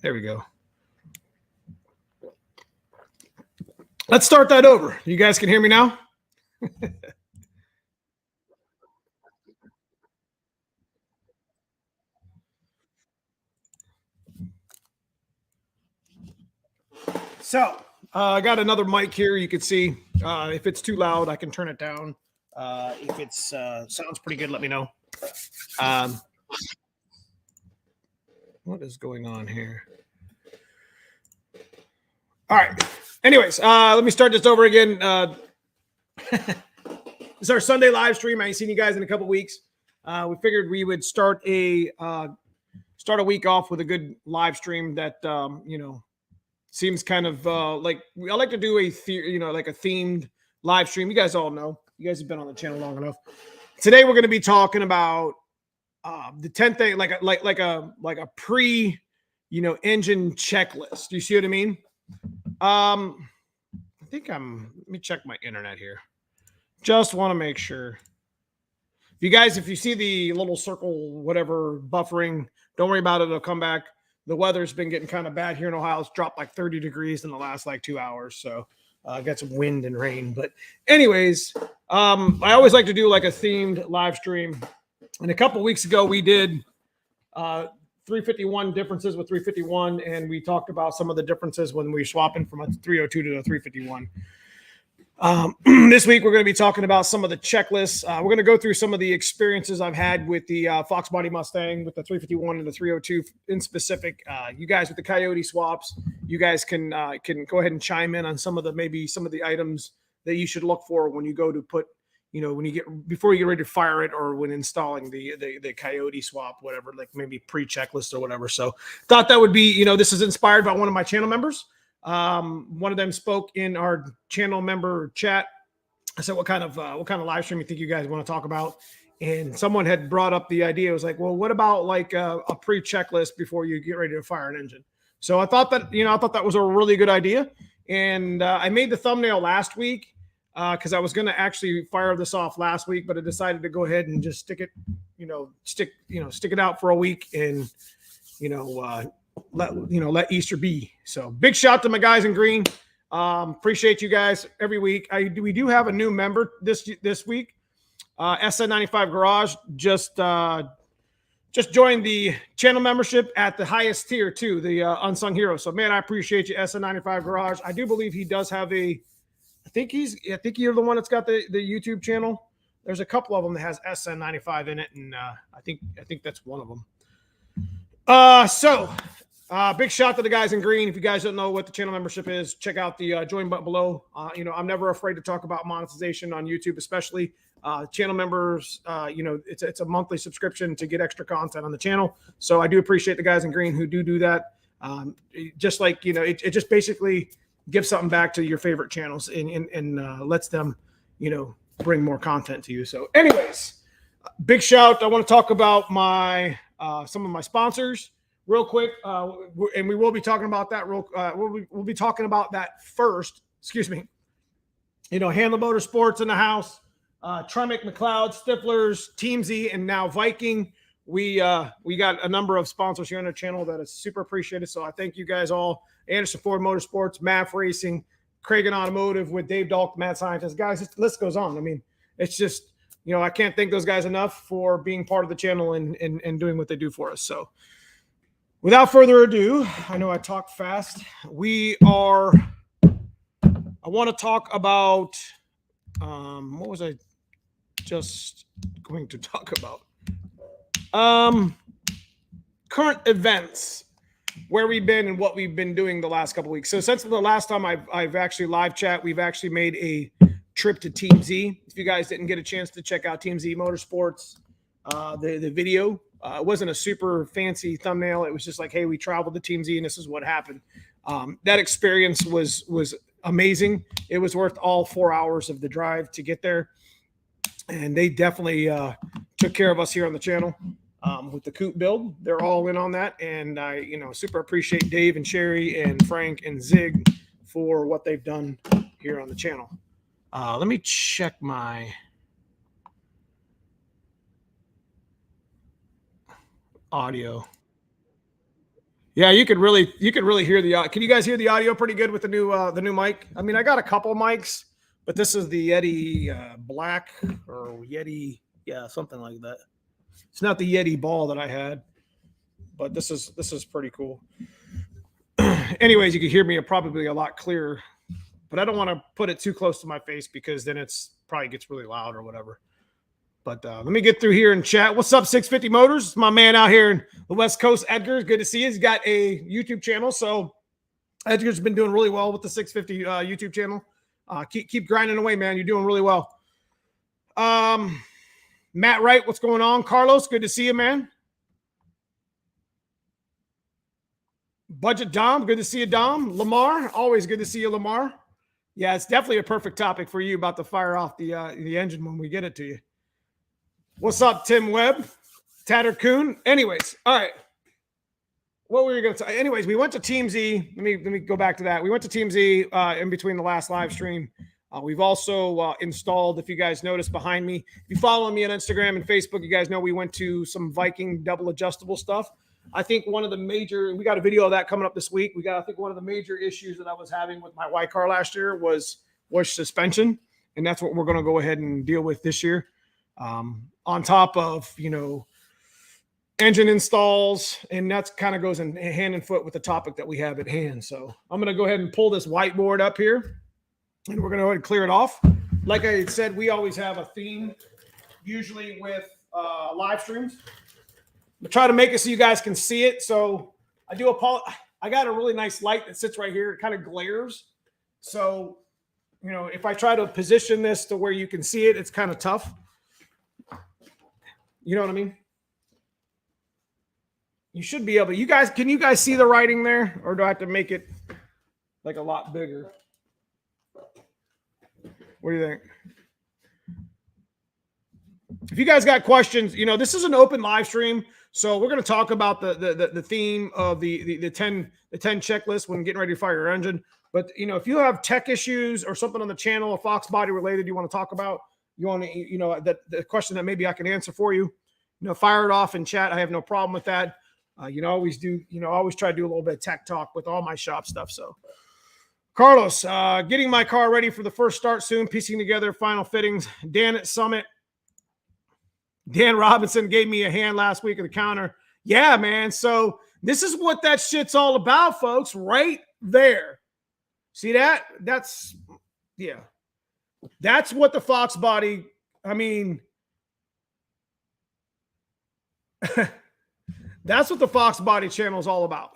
There we go. Let's start that over. You guys can hear me now? So I got another mic here. You can see if it's too loud, I can turn it down. If it's sounds pretty good, let me know. Um, what is going on here? All right. Anyways, let me start this over again. This is our Sunday live stream. I ain't seen you guys in a couple weeks. We figured we would start a week off with a good live stream that seems kind of like I like to do like a themed live stream. You guys all know. You guys have been on the channel long enough. Today we're going to be talking about the 10th thing, like a pre, engine checklist. Do you see what I mean? I think let me check my internet here. Just want to make sure. If you see the little circle, whatever buffering, don't worry about it. It'll come back. The weather's been getting kind of bad here in Ohio. It's dropped like 30 degrees in the last 2 hours. So got some wind and rain. But anyways, I always like to do like a themed live stream. And a couple weeks ago, we did 351 differences with 351. And we talked about some of the differences when we were swapping from a 302 to a 351. This week, we're going to be talking about some of the checklists. We're going to go through some of the experiences I've had with the foxbody Mustang, with the 351 and the 302 in specific. You guys with the Coyote swaps, you guys can go ahead and chime in on some of the items that you should look for when you go to put, before you get ready to fire it, or when installing the Coyote swap, whatever, like maybe pre-checklist or whatever. So thought that would be, this is inspired by one of my channel members. One of them spoke in our channel member chat. I said, what kind of live stream you think you guys want to talk about? And someone had brought up the idea. It was like, well, what about like a pre-checklist before you get ready to fire an engine? So I thought that was a really good idea. And I made the thumbnail last week because I was going to actually fire this off last week, but I decided to go ahead and just stick it out for a week and, let Easter be. So big shout to my guys in green. Appreciate you guys every week. We do have a new member this week. SN95 Garage just joined the channel membership at the highest tier too, the unsung hero. So man, I appreciate you, SN95 Garage. I do believe he does have I think you're the one that's got the YouTube channel. There's a couple of them that has SN95 in it, and I think that's one of them. Big shout to the guys in green. If you guys don't know what the channel membership is, check out the join button below. I'm never afraid to talk about monetization on YouTube, especially channel members. It's a monthly subscription to get extra content on the channel. So I do appreciate the guys in green who do that. Just like, it just basically gives something back to your favorite channels and lets them, bring more content to you. So anyways, big shout. I want to talk about some of my sponsors real quick, and we will be talking about that. We'll be talking about that first. Excuse me. Handle Motorsports in the house, Tremec, McLeod, Stiflers, Team Z, and now Viking. We got a number of sponsors here on the channel that is super appreciated. So I thank you guys all. Anderson Ford Motorsports, MAF Racing, Cragen Automotive with Dave Dahlk, Mad Scientist. Guys, the list goes on. I mean, it's just, I can't thank those guys enough for being part of the channel and doing what they do for us. So without further ado, I know I talk fast. I want to talk about, what was I just going to talk about? Current events, where we've been and what we've been doing the last couple of weeks. So since the last time I've actually live chat, we've actually made a trip to Team Z. If you guys didn't get a chance to check out Team Z Motorsports, the video, it wasn't a super fancy thumbnail. It was just like, hey, we traveled to Team Z and this is what happened. That experience was amazing. It was worth all 4 hours of the drive to get there. And they definitely took care of us here on the channel with the coupe build. They're all in on that. And I, super appreciate Dave and Sherry and Frank and Zig for what they've done here on the channel. Let me check my audio. Yeah, you could really hear the. Can you guys hear the audio pretty good with the new mic? I mean, I got a couple mics, but this is the Yeti Black or Yeti, yeah, something like that. It's not the Yeti ball that I had, but this is pretty cool. Anyways, you can hear me probably a lot clearer, but I don't want to put it too close to my face because then it's probably gets really loud or whatever. But let me get through here and chat. What's up, 650 Motors? It's my man out here in the West Coast, Edgar. Good to see you. He's got a YouTube channel. So Edgar's been doing really well with the 650 YouTube channel. Keep grinding away, man. You're doing really well. Matt Wright, what's going on? Carlos, good to see you, man. Budget Dom, good to see you, Dom. Lamar, always good to see you, Lamar. Yeah, it's definitely a perfect topic for you about to fire off the engine when we get it to you. What's up, Tim Webb? Tatter Coon. Anyways, all right. What were we going to say? Anyways, we went to Team Z. Let me go back to that. We went to Team Z in between the last live stream. We've also installed, if you guys notice behind me, if you follow me on Instagram and Facebook, you guys know we went to some Viking double adjustable stuff. I think one of the major, we got a video of that coming up this week. I think one of the major issues that I was having with my Y car last year was suspension. And that's what we're going to go ahead and deal with this year. On top of, engine installs, and that's kind of goes in hand and foot with the topic that we have at hand. So I'm going to go ahead and pull this whiteboard up here, and we're going to go ahead and clear it off. Like I said, we always have a theme, usually with live streams. I'm going to try to make it so you guys can see it. So I do apologize. I got a really nice light that sits right here. It kind of glares. So, if I try to position this to where you can see it, it's kind of tough. You know what I mean? You should be able to, can you guys see the writing there? Or do I have to make it like a lot bigger? What do you think? If you guys got questions, this is an open live stream. So we're going to talk about the theme of the 10 checklist when getting ready to fire your engine. But, if you have tech issues or something on the channel, a foxbody related you want to talk about, you want to, the question that maybe I can answer for you, fire it off in chat. I have no problem with that. I always try to do a little bit of tech talk with all my shop stuff. So Carlos, getting my car ready for the first start soon, piecing together final fittings. Dan at Summit. Dan Robinson gave me a hand last week at the counter. Yeah, man. So this is what that shit's all about, folks, right there. See that? That's what the Fox body, that's what the Fox Body channel is all about.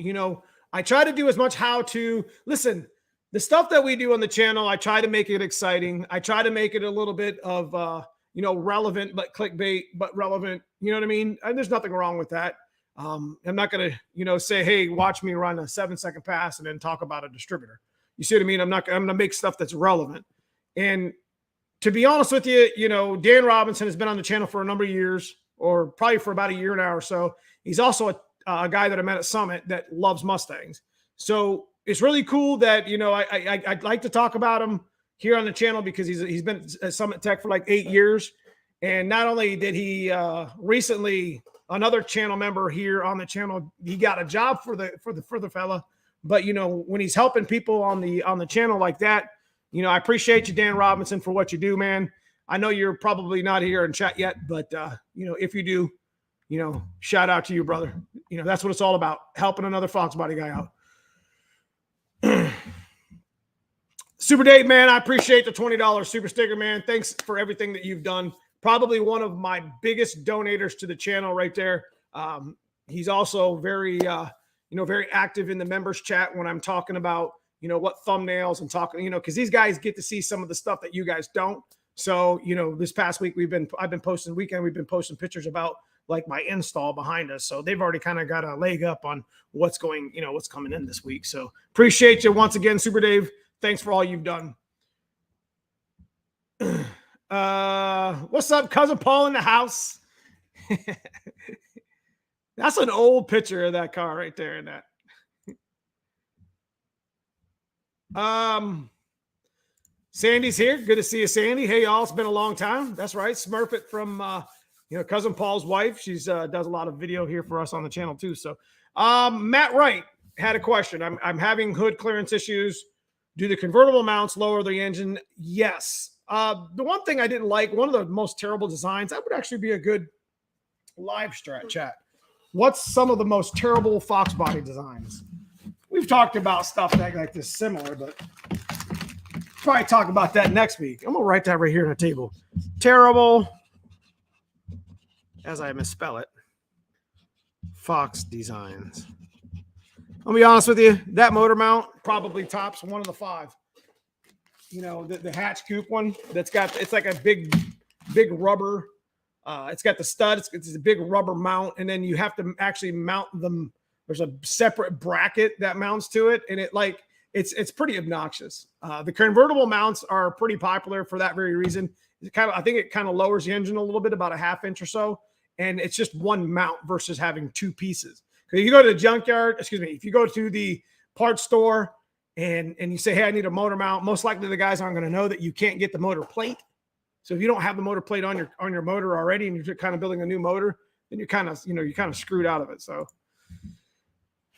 I try to do as much how to listen. The stuff that we do on the channel, I try to make it exciting. I try to make it a little bit of, relevant, but clickbait, but relevant. You know what I mean? And there's nothing wrong with that. I'm not going to, say, hey, watch me run a 7-second pass and then talk about a distributor. You see what I mean? I'm going to make stuff that's relevant. And to be honest with you, Dan Robinson has been on the channel for a number of years, or probably for about a year now or so. He's also a guy that I met at Summit that loves Mustangs. So it's really cool that, I'd like to talk about him here on the channel because he's been at Summit Tech for like 8 years. And not only did he recently, another channel member here on the channel, he got a job for the fella. But, when he's helping people on the channel like that, I appreciate you, Dan Robinson, for what you do, man. I know you're probably not here in chat yet, but, if you do, shout out to you, brother. That's what it's all about, helping another Fox Body guy out. Super Dave, man, I appreciate the $20 super sticker, man. Thanks for everything that you've done. Probably one of my biggest donators to the channel right there. He's also very, very active in the members chat when I'm talking about, what thumbnails and talking, because these guys get to see some of the stuff that you guys don't. So, this past week I've been posting we've been posting pictures about like my install behind us. So they've already kind of got a leg up on what's coming in this week. So appreciate you once again, Super Dave. Thanks for all you've done. What's up, cousin Paul in the house? That's an old picture of that car right there in that. Sandy's here. Good to see you, Sandy. Hey, y'all. It's been a long time. That's right. Smurfit from cousin Paul's wife. She's does a lot of video here for us on the channel too. So Matt Wright had a question. I'm having hood clearance issues. Do the convertible mounts lower the engine? Yes. The one thing I didn't like, one of the most terrible designs, that would actually be a good live strat chat. What's some of the most terrible foxbody designs? We've talked about stuff like this similar, but probably talk about that next week. I'm gonna write that right here on the table. Terrible, as I misspell it, Fox designs. I'll be honest with you, that motor mount probably tops one of the 5. You know, the hatch coupe one that's got, it's like a big rubber. It's got the stud. It's a big rubber mount, and then you have to actually mount them. There's a separate bracket that mounts to it, and it's pretty obnoxious. The convertible mounts are pretty popular for that very reason. I think it kind of lowers the engine a little bit, about a ½ inch or so, and it's just one mount versus having 2 pieces. Because if you go to the junkyard, if you go to the parts store and you say, hey, I need a motor mount, most likely the guys aren't going to know that you can't get the motor plate. So if you don't have the motor plate on your motor already, and you're kind of building a new motor, then you're kind of screwed out of it. So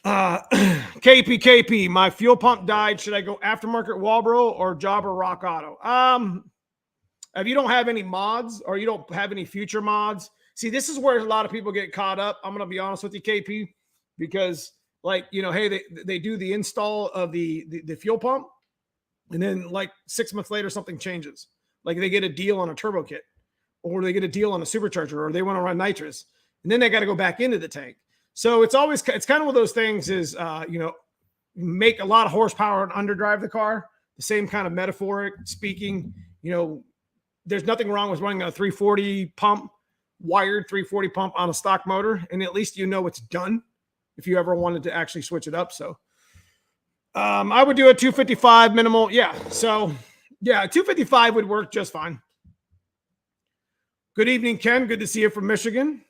KP, my fuel pump died. Should I go aftermarket Walbro or Jobber Rock Auto? If you don't have any mods or you don't have any future mods, see, this is where a lot of people get caught up. I'm going to be honest with you, KP, because hey, they do the install of the fuel pump, and then like 6 months later, something changes. Like they get a deal on a turbo kit, or they get a deal on a supercharger, or they want to run nitrous, and then they got to go back into the tank. So it's kind of one of those things is, make a lot of horsepower and underdrive the car. The same kind of metaphoric speaking, there's nothing wrong with running a 340 pump, wired 340 pump on a stock motor, and at least it's done if you ever wanted to actually switch it up. So I would do a 255 minimal. Yeah. So yeah, 255 would work just fine. Good evening, Ken. Good to see you from Michigan.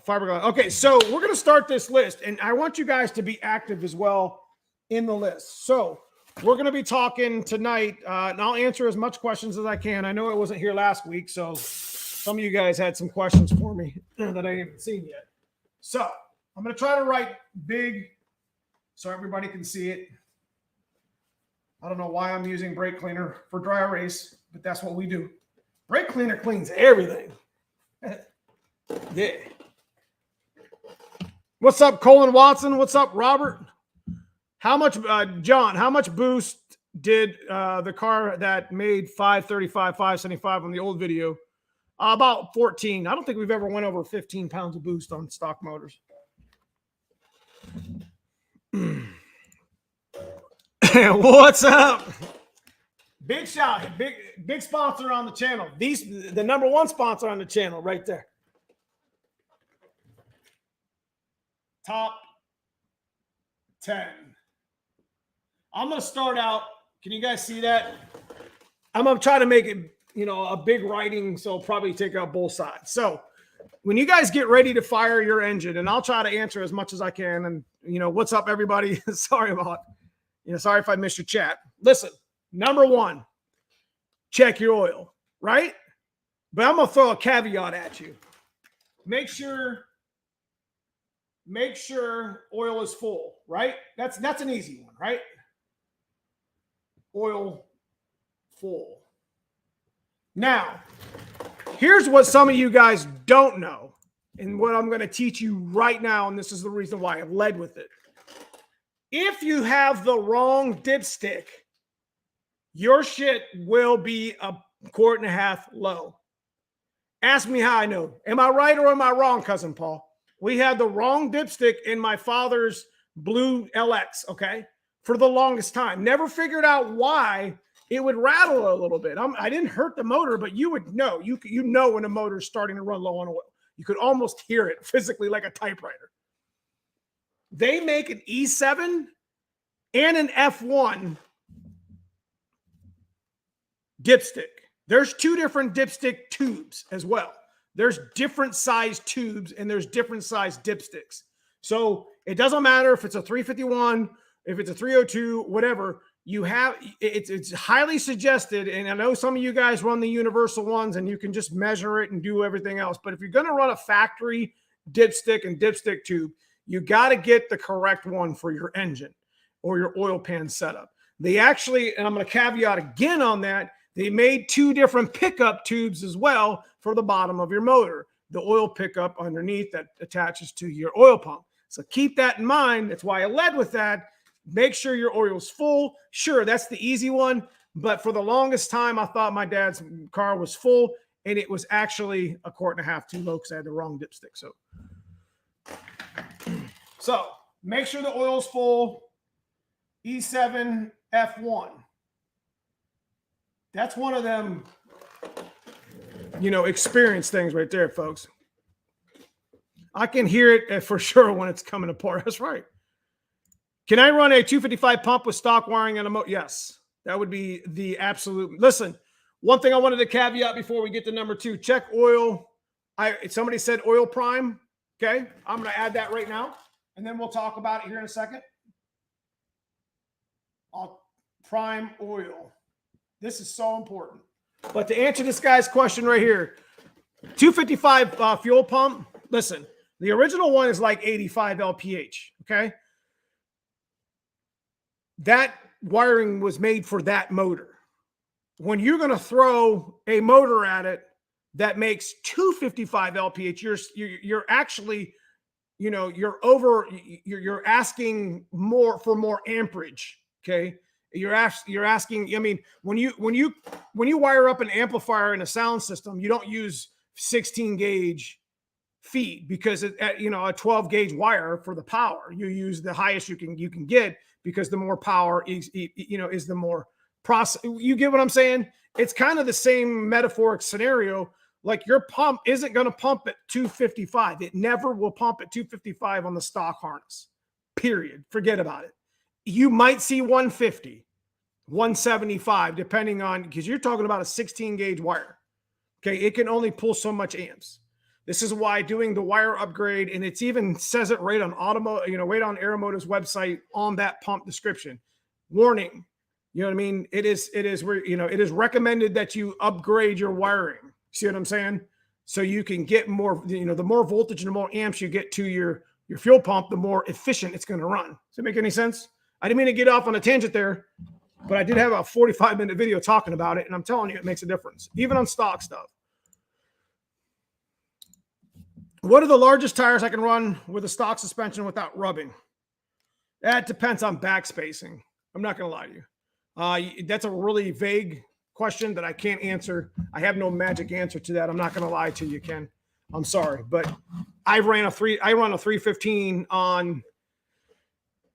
Fiberglass. Okay, so we're going to start this list, and I want you guys to be active as well in the list. So we're going to be talking tonight, and I'll answer as much questions as I can. I know I wasn't here last week, so some of you guys had some questions for me that I haven't seen yet. So I'm going to try to write big so everybody can see it. I don't know why I'm using brake cleaner for dry erase, but that's what we do. Brake cleaner cleans everything. Yeah. What's up, Colin Watson? What's up, Robert? How much, John, how much boost did the car that made 535, 575 on the old video? About 14. I don't think we've ever went over 15 pounds of boost on stock motors. What's up? Big shout, big sponsor on the channel. The number 1 sponsor on the channel right there. Top 10. I'm going to start out. Can you guys see that? I'm going to try to make it, a big writing, so I'll probably take out both sides. So when you guys get ready to fire your engine, and I'll try to answer as much as I can. And, what's up, everybody? Sorry if I missed your chat. Listen, number 1, check your oil, right? But I'm going to throw a caveat at you. Make sure oil is full, right? That's an easy one, right? Oil full. Now, here's what some of you guys don't know, and what I'm going to teach you right now, and this is the reason why I've led with it. If you have the wrong dipstick, your shit will be a 1.5 quart low. Ask me how I know. Am I right or am I wrong, Cousin Paul? We had the wrong dipstick in my father's blue LX, okay, for the longest time. Never figured out why it would rattle a little bit. I didn't hurt the motor, but you would know. You know when a motor is starting to run low on oil. You could almost hear it physically like a typewriter. They make an E7 and an F1 dipstick. There's 2 different dipstick tubes as well. There's different size tubes and there's different size dipsticks. So it doesn't matter if it's a 351, if it's a 302, whatever. It's highly suggested, and I know some of you guys run the universal ones and you can just measure it and do everything else. But if you're going to run a factory dipstick and dipstick tube, you got to get the correct one for your engine or your oil pan setup. They actually, and I'm going to caveat again on that, they made 2 different pickup tubes as well for the bottom of your motor. The oil pickup underneath that attaches to your oil pump. So keep that in mind. That's why I led with that. Make sure your oil's full. Sure, that's the easy one. But for the longest time, I thought my dad's car was full, and it was actually 1.5 quarts too low because I had the wrong dipstick. So make sure the oil's full. E7 F1. That's one of them, experience things right there, folks. I can hear it for sure when it's coming apart. That's right. Can I run a 255 pump with stock wiring and a motor? Yes, that would be the absolute. Listen, one thing I wanted to caveat before we get to number 2, check oil. Somebody said oil prime. Okay, I'm going to add that right now, and then we'll talk about it here in a second. Prime oil. This is so important. But to answer this guy's question right here, 255 fuel pump, listen, the original one is like 85 LPH, okay? That wiring was made for that motor. When you're going to throw a motor at it that makes 255 LPH, you're actually, you're asking more for more amperage, okay? You're asking. I mean, when you wire up an amplifier in a sound system, you don't use 16 gauge feed because a 12 gauge wire for the power. You use the highest you can get because the more power is the more process. You get what I'm saying? It's kind of the same metaphoric scenario. Like your pump isn't going to pump at 255. It never will pump at 255 on the stock harness. Period. Forget about it. You might see 150, 175, depending on, because you're talking about a 16 gauge wire. Okay. It can only pull so much amps. This is why doing the wire upgrade, and it's even says it right on right on Aeromotive's website on that pump description. Warning. You know what I mean? It is where, it is recommended that you upgrade your wiring. See what I'm saying? So you can get more, the more voltage and the more amps you get to your fuel pump, the more efficient it's going to run. Does it make any sense? I didn't mean to get off on a tangent there, but I did have a 45-minute video talking about it, and I'm telling you, it makes a difference, even on stock stuff. What are the largest tires I can run with a stock suspension without rubbing? That depends on back spacing. I'm not going to lie to you. That's a really vague question that I can't answer. I have no magic answer to that. I'm not going to lie to you, Ken. I'm sorry, but I run a 315 on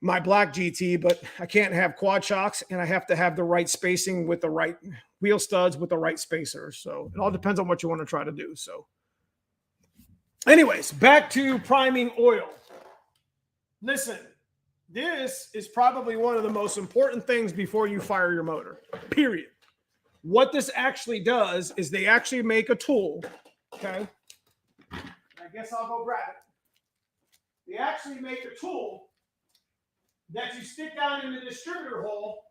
my black GT, but I can't have quad shocks, and I have to have the right spacing with the right wheel studs with the right spacers. So it all depends on what you want to try to do. So anyways, back to priming oil. Listen, this is probably one of the most important things before you fire your motor, period. What this actually does is they actually make a tool, okay? I guess I'll go grab it. They actually make a tool that you stick down in the distributor hole,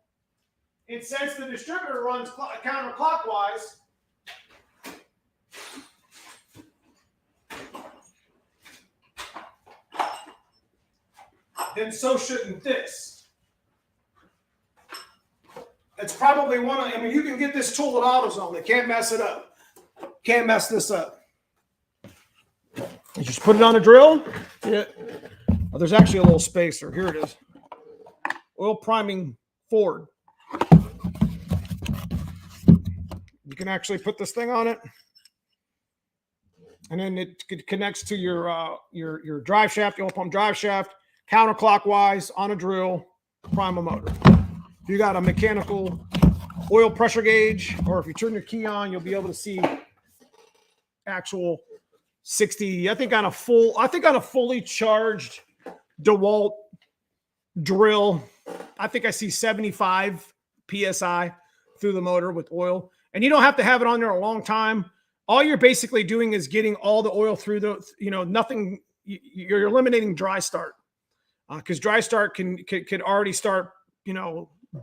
and since the distributor runs counterclockwise, then so shouldn't this. It's probably you can get this tool at AutoZone. They can't mess it up. Can't mess this up. You just put it on a drill. Yeah. Oh, there's actually a little spacer. Here it is. Oil priming Ford. You can actually put this thing on it, and then it connects to your drive shaft, your oil pump drive shaft, counterclockwise on a drill, prime a motor. If you got a mechanical oil pressure gauge, or if you turn your key on, you'll be able to see actual 60. I think on a fully charged DeWalt drill, I think I see 75 PSI through the motor with oil. And you don't have to have it on there a long time. All you're basically doing is getting all the oil through nothing. You're eliminating dry start. Because dry start can already start,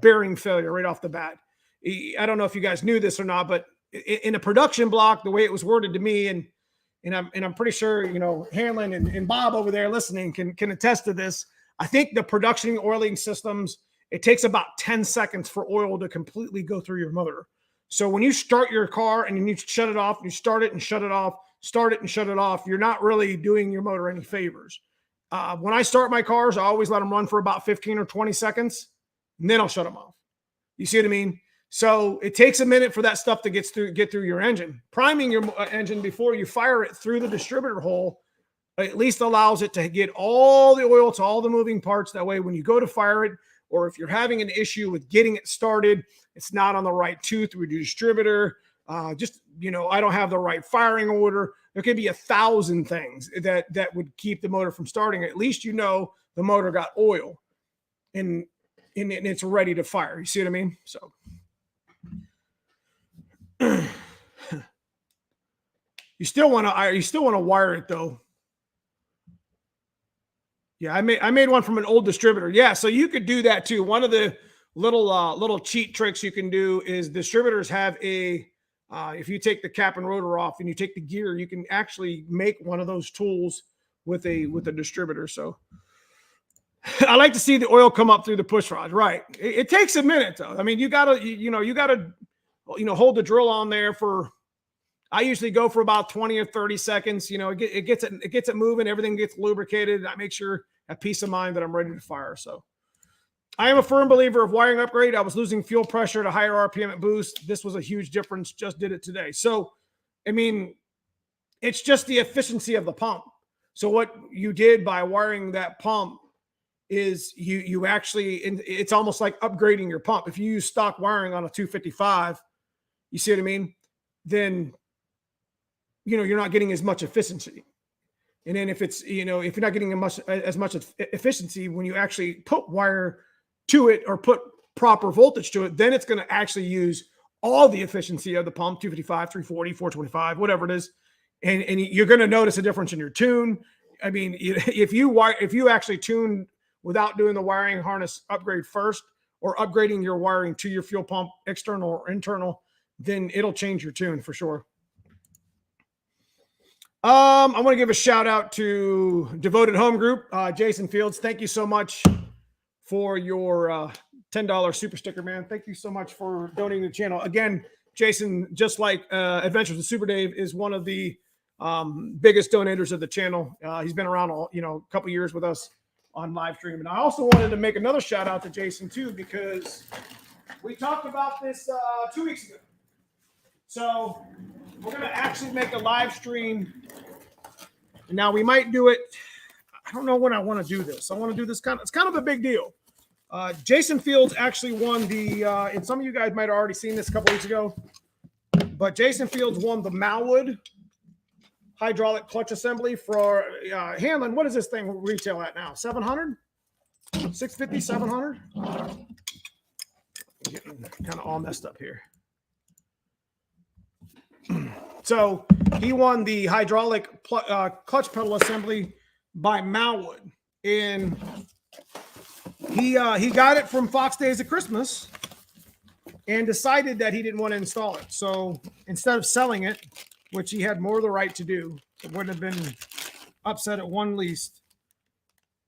bearing failure right off the bat. I don't know if you guys knew this or not, but in a production block, the way it was worded to me, and and I'm pretty sure, you know, Hanlon and Bob over there listening can attest to this. I think the production oiling systems, it takes about 10 seconds for oil to completely go through your motor. So when you start your car and you need to shut it off, you start it and shut it off, start it and shut it off, you're not really doing your motor any favors. When I start my cars, I always let them run for about 15 or 20 seconds, and then I'll shut them off. You see what I mean? So it takes a minute for that stuff to get through your engine. Priming your engine before you fire it through the distributor hole at least allows it to get all the oil to all the moving parts. That way, when you go to fire it, or if you're having an issue with getting it started, it's not on the right tooth with your distributor. Just, you know, I don't have the right firing order. There could be 1,000 things that would keep the motor from starting. At least you know the motor got oil and it's ready to fire. You see what I mean? So you still want to wire it though. Yeah, I made one from an old distributor. Yeah, so you could do that too. One of the little cheat tricks you can do is distributors have a if you take the cap and rotor off and you take the gear, you can actually make one of those tools with a distributor. So I like to see the oil come up through the push rod. Right. It takes a minute though. I mean, you gotta hold the drill on there for. I usually go for about 20 or 30 seconds. You know, it gets it moving. Everything gets lubricated. I make sure I have peace of mind that I'm ready to fire. So I am a firm believer of wiring upgrade. I was losing fuel pressure at a higher RPM at boost. This was a huge difference. Just did it today. So, I mean, it's just the efficiency of the pump. So what you did by wiring that pump is you actually, it's almost like upgrading your pump. If you use stock wiring on a 255, you see what I mean? Then, you know, you're not getting as much efficiency. And then if it's, you know, if you're not getting as much efficiency, when you actually put wire to it or put proper voltage to it, then it's going to actually use all the efficiency of the pump, 255, 340, 425, whatever it is. And you're going to notice a difference in your tune. I mean, if you actually tune without doing the wiring harness upgrade first, or upgrading your wiring to your fuel pump, external or internal, then it'll change your tune for sure. I want to give a shout out to Devoted Home Group, Jason Fields. Thank you so much for your $10 super sticker, man. Thank you so much for donating to the channel. Again, Jason, just like Adventures with Super Dave, is one of the biggest donators of the channel. He's been around a couple years with us on live stream. And I also wanted to make another shout out to Jason too, because we talked about this 2 weeks ago. So we're going to actually make a live stream. Now we might do it. I don't know when I want to do this. I want to do this it's kind of a big deal. Jason Fields actually won the, and some of you guys might have already seen this a couple weeks ago, but Jason Fields won the Malwood hydraulic clutch assembly for Hanlon. What is this thing retail at now? 700? 650, 700? Getting kind of all messed up here. So he won the hydraulic clutch pedal assembly by Malwood, and he got it from Fox Days of Christmas and decided that he didn't want to install it. So instead of selling it, which he had more the right to do, it wouldn't have been upset at one least,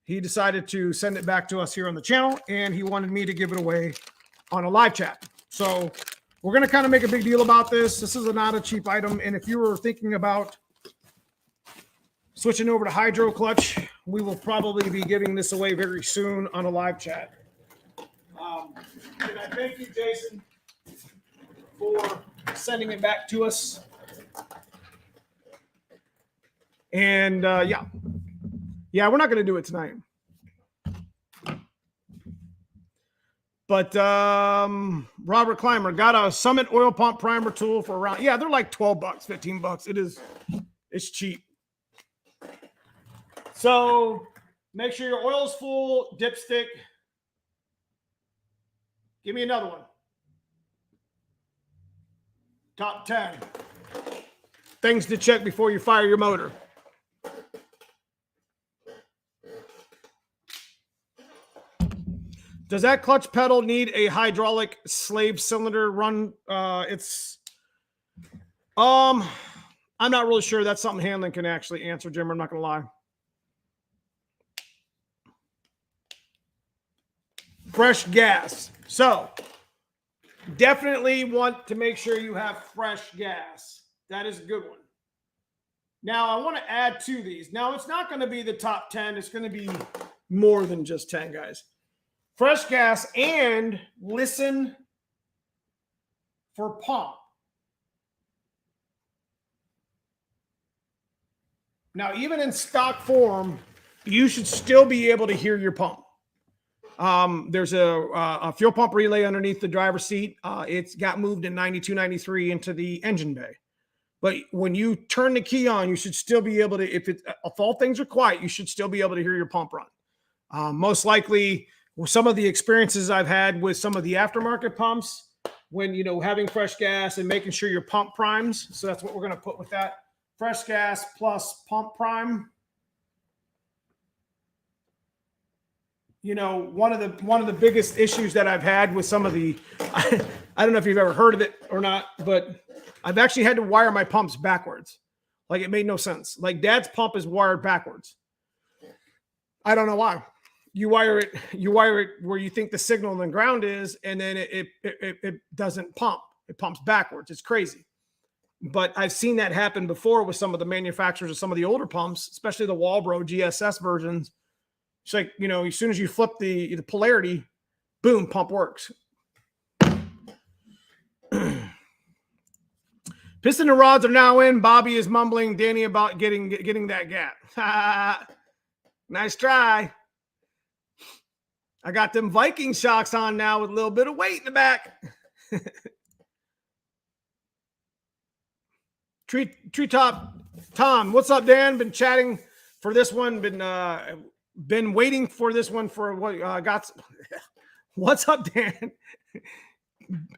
he decided to send it back to us here on the channel, and he wanted me to give it away on a live chat. So we're going to kind of make a big deal about this. This is not a cheap item. And if you were thinking about switching over to hydro clutch, we will probably be giving this away very soon on a live chat. And I thank you, Jason, for sending it back to us. And yeah, we're not going to do it tonight. But Robert Clymer got a Summit oil pump primer tool for around, they're like $12, $15. It's cheap. So make sure your oil is full, dipstick. Give me another one. Top 10 things to check before you fire your motor. Does that clutch pedal need a hydraulic slave cylinder run? I'm not really sure that's something Hanlon can actually answer, Jim. I'm not going to lie. Fresh gas. So definitely want to make sure you have fresh gas. That is a good one. Now, I want to add to these. Now, it's not going to be the top 10. It's going to be more than just 10, guys. Fresh gas, and listen for pump. Now, even in stock form, you should still be able to hear your pump. There's a fuel pump relay underneath the driver's seat. It's got moved in 92, 93 into the engine bay. But when you turn the key on, you should still be able to, if all things are quiet, you should still be able to hear your pump run. Most likely, with some of the experiences I've had with some of the aftermarket pumps, when, you know, having fresh gas and making sure your pump primes. So that's what we're going to put with that. Fresh gas plus pump prime. You know, one of the biggest issues that I've had with some of the, I don't know if you've ever heard of it or not, but I've actually had to wire my pumps backwards. Like, it made no sense. Like, Dad's pump is wired backwards. I don't know why. You wire it where you think the signal and ground is, and then it doesn't pump. It pumps backwards. It's crazy. But I've seen that happen before with some of the manufacturers of some of the older pumps, especially the Walbro GSS versions. It's like, you know, as soon as you flip the polarity, boom, pump works. Piston and rods are now in. Bobby is mumbling Danny about getting that gap. Nice try. I got them Viking shocks on now with a little bit of weight in the back. Treetop Tom, what's up, Dan? Been chatting for this one. Been waiting for this one for what got. What's up, Dan?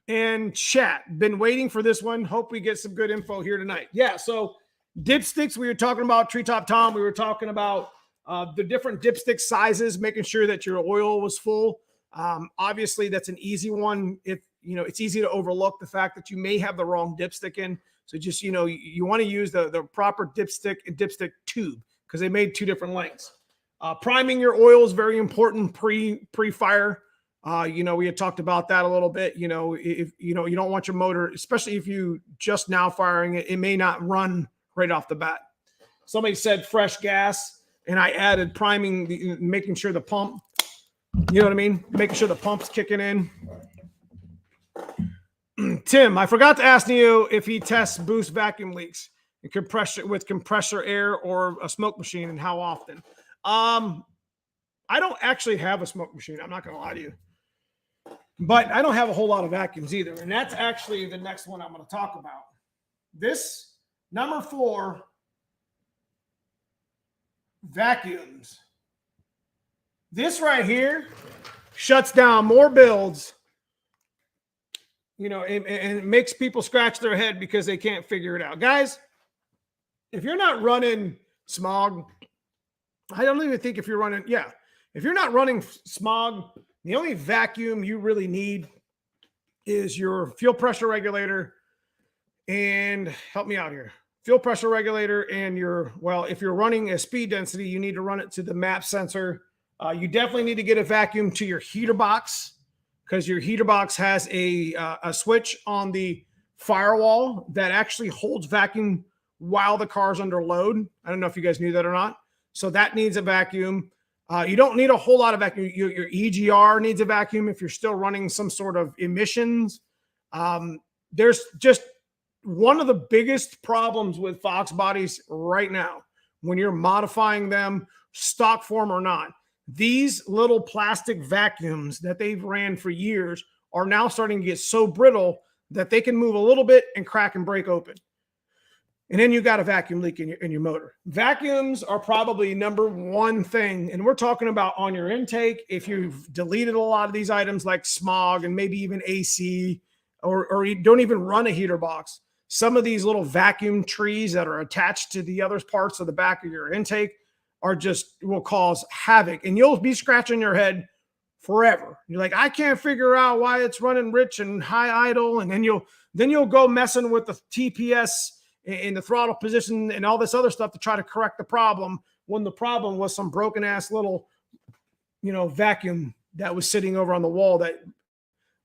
And chat. Been waiting for this one. Hope we get some good info here tonight. Yeah. So dipsticks, we were talking about Treetop Tom. We were talking about the different dipstick sizes, making sure that your oil was full. Obviously, that's an easy one. If you know, it's easy to overlook the fact that you may have the wrong dipstick in. So just, you know, you want to use the proper dipstick and dipstick tube, because they made two different lengths. Priming your oil is very important pre-fire. You know, we had talked about that a little bit. You know, if you know, you don't want your motor, especially if you just now firing it, it may not run right off the bat. Somebody said fresh gas, and I added priming, making sure the pump, you know what I mean? Making sure the pump's kicking in. Tim, I forgot to ask you if he tests boost vacuum leaks and compressor air or a smoke machine, and how often. I don't actually have a smoke machine. I'm not going to lie to you, but I don't have a whole lot of vacuums either. And that's actually the next one I'm going to talk about. This number 4, vacuums. This right here shuts down more builds, you know, and it makes people scratch their head because they can't figure it out. Guys, if you're not running smog, I don't even think if you're running, if you're not running smog, the only vacuum you really need is your fuel pressure regulator, and help me out here. Fuel pressure regulator and if you're running a speed density, you need to run it to the map sensor. You definitely need to get a vacuum to your heater box, because your heater box has a switch on the firewall that actually holds vacuum while the car's under load. I don't know if you guys knew that or not. So that needs a vacuum. You don't need a whole lot of vacuum. Your EGR needs a vacuum if you're still running some sort of emissions. There's just one of the biggest problems with Fox bodies right now, when you're modifying them, stock form or not. These little plastic vacuums that they've ran for years are now starting to get so brittle that they can move a little bit and crack and break open. And then you got a vacuum leak in your motor. Vacuums are probably number one thing. And we're talking about on your intake. If you've deleted a lot of these items like smog and maybe even AC, or you don't even run a heater box, some of these little vacuum trees that are attached to the other parts of the back of your intake will cause havoc. And you'll be scratching your head forever. You're like, I can't figure out why it's running rich and high idle. And then you'll go messing with the TPS in the throttle position and all this other stuff to try to correct the problem, when the problem was some broken ass little, vacuum that was sitting over on the wall that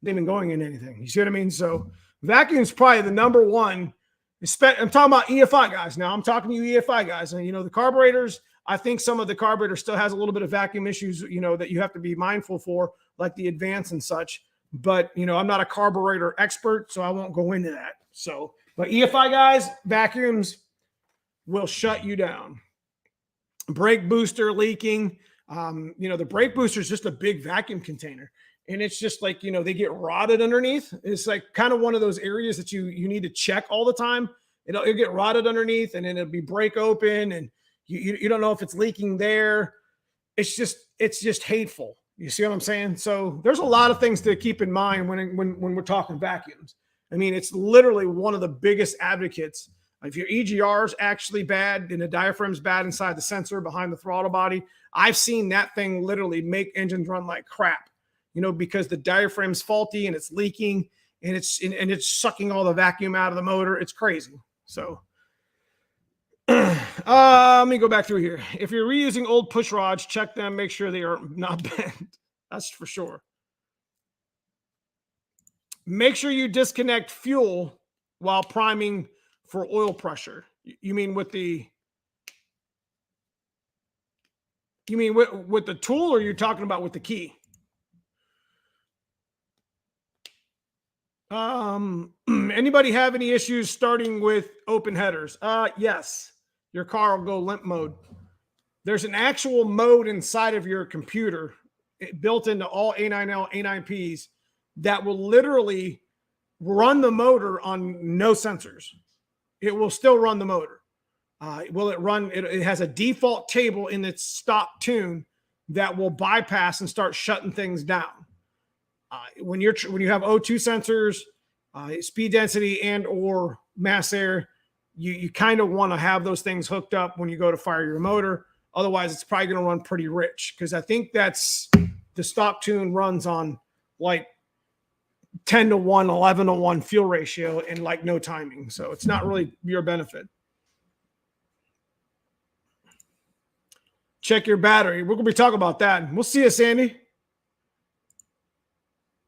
didn't even going in anything. You see what I mean? So vacuum is probably the number one. I'm talking about EFI guys now. I'm talking to you EFI guys. And, the carburetors, I think some of the carburetor still has a little bit of vacuum issues, that you have to be mindful for, like the Advance and such. But, I'm not a carburetor expert, so I won't go into that. So, but EFI guys, vacuums will shut you down. Brake booster leaking. The brake booster is just a big vacuum container. And it's just like, they get rotted underneath. It's like kind of one of those areas that you need to check all the time. It'll get rotted underneath, and then it'll be break open, and you don't know if it's leaking there. It's just hateful. You see what I'm saying? So there's a lot of things to keep in mind when we're talking vacuums. I mean, it's literally one of the biggest advocates. If your EGR is actually bad and the diaphragm's bad inside the sensor behind the throttle body, I've seen that thing literally make engines run like crap. Because the diaphragm's faulty and it's leaking and it's sucking all the vacuum out of the motor. It's crazy. So let me go back through here. If you're reusing old push rods, check them, make sure they are not bent. That's for sure. Make sure you disconnect fuel while priming for oil pressure. You mean with the tool, or you're talking about with the key? Anybody have any issues starting with open headers? Yes. Your car will go limp mode. There's an actual mode inside of your computer built into all A9L, A9Ps that will literally run the motor on no sensors. It will still run the motor. Will it run? It has a default table in its stop tune that will bypass and start shutting things down. When you have O2 sensors, speed density and or mass air, you kind of want to have those things hooked up when you go to fire your motor. Otherwise, it's probably going to run pretty rich, because I think that's the stop tune runs on like 10 to 1, 11 to 1 fuel ratio and like no timing. So it's not really your benefit. Check your battery. We're going to be talking about that. We'll see you, Sandy.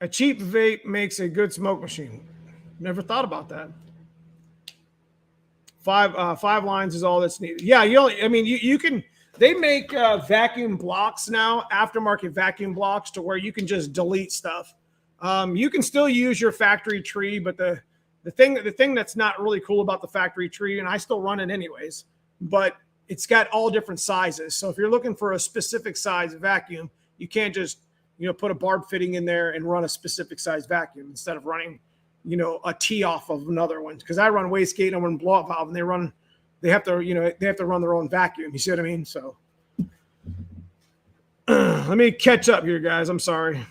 A cheap vape makes a good smoke machine. Never thought about that. Five lines is all that's needed. Yeah, you can. They make vacuum blocks now, aftermarket vacuum blocks, to where you can just delete stuff. You can still use your factory tree, but the thing that's not really cool about the factory tree, and I still run it anyways, but it's got all different sizes. So if you're looking for a specific size vacuum, you can't just put a barb fitting in there and run a specific size vacuum instead of running, a tee off of another one. Because I run wastegate and I run blow-up valve, and they have to run their own vacuum. You see what I mean? So let me catch up here, guys. I'm sorry.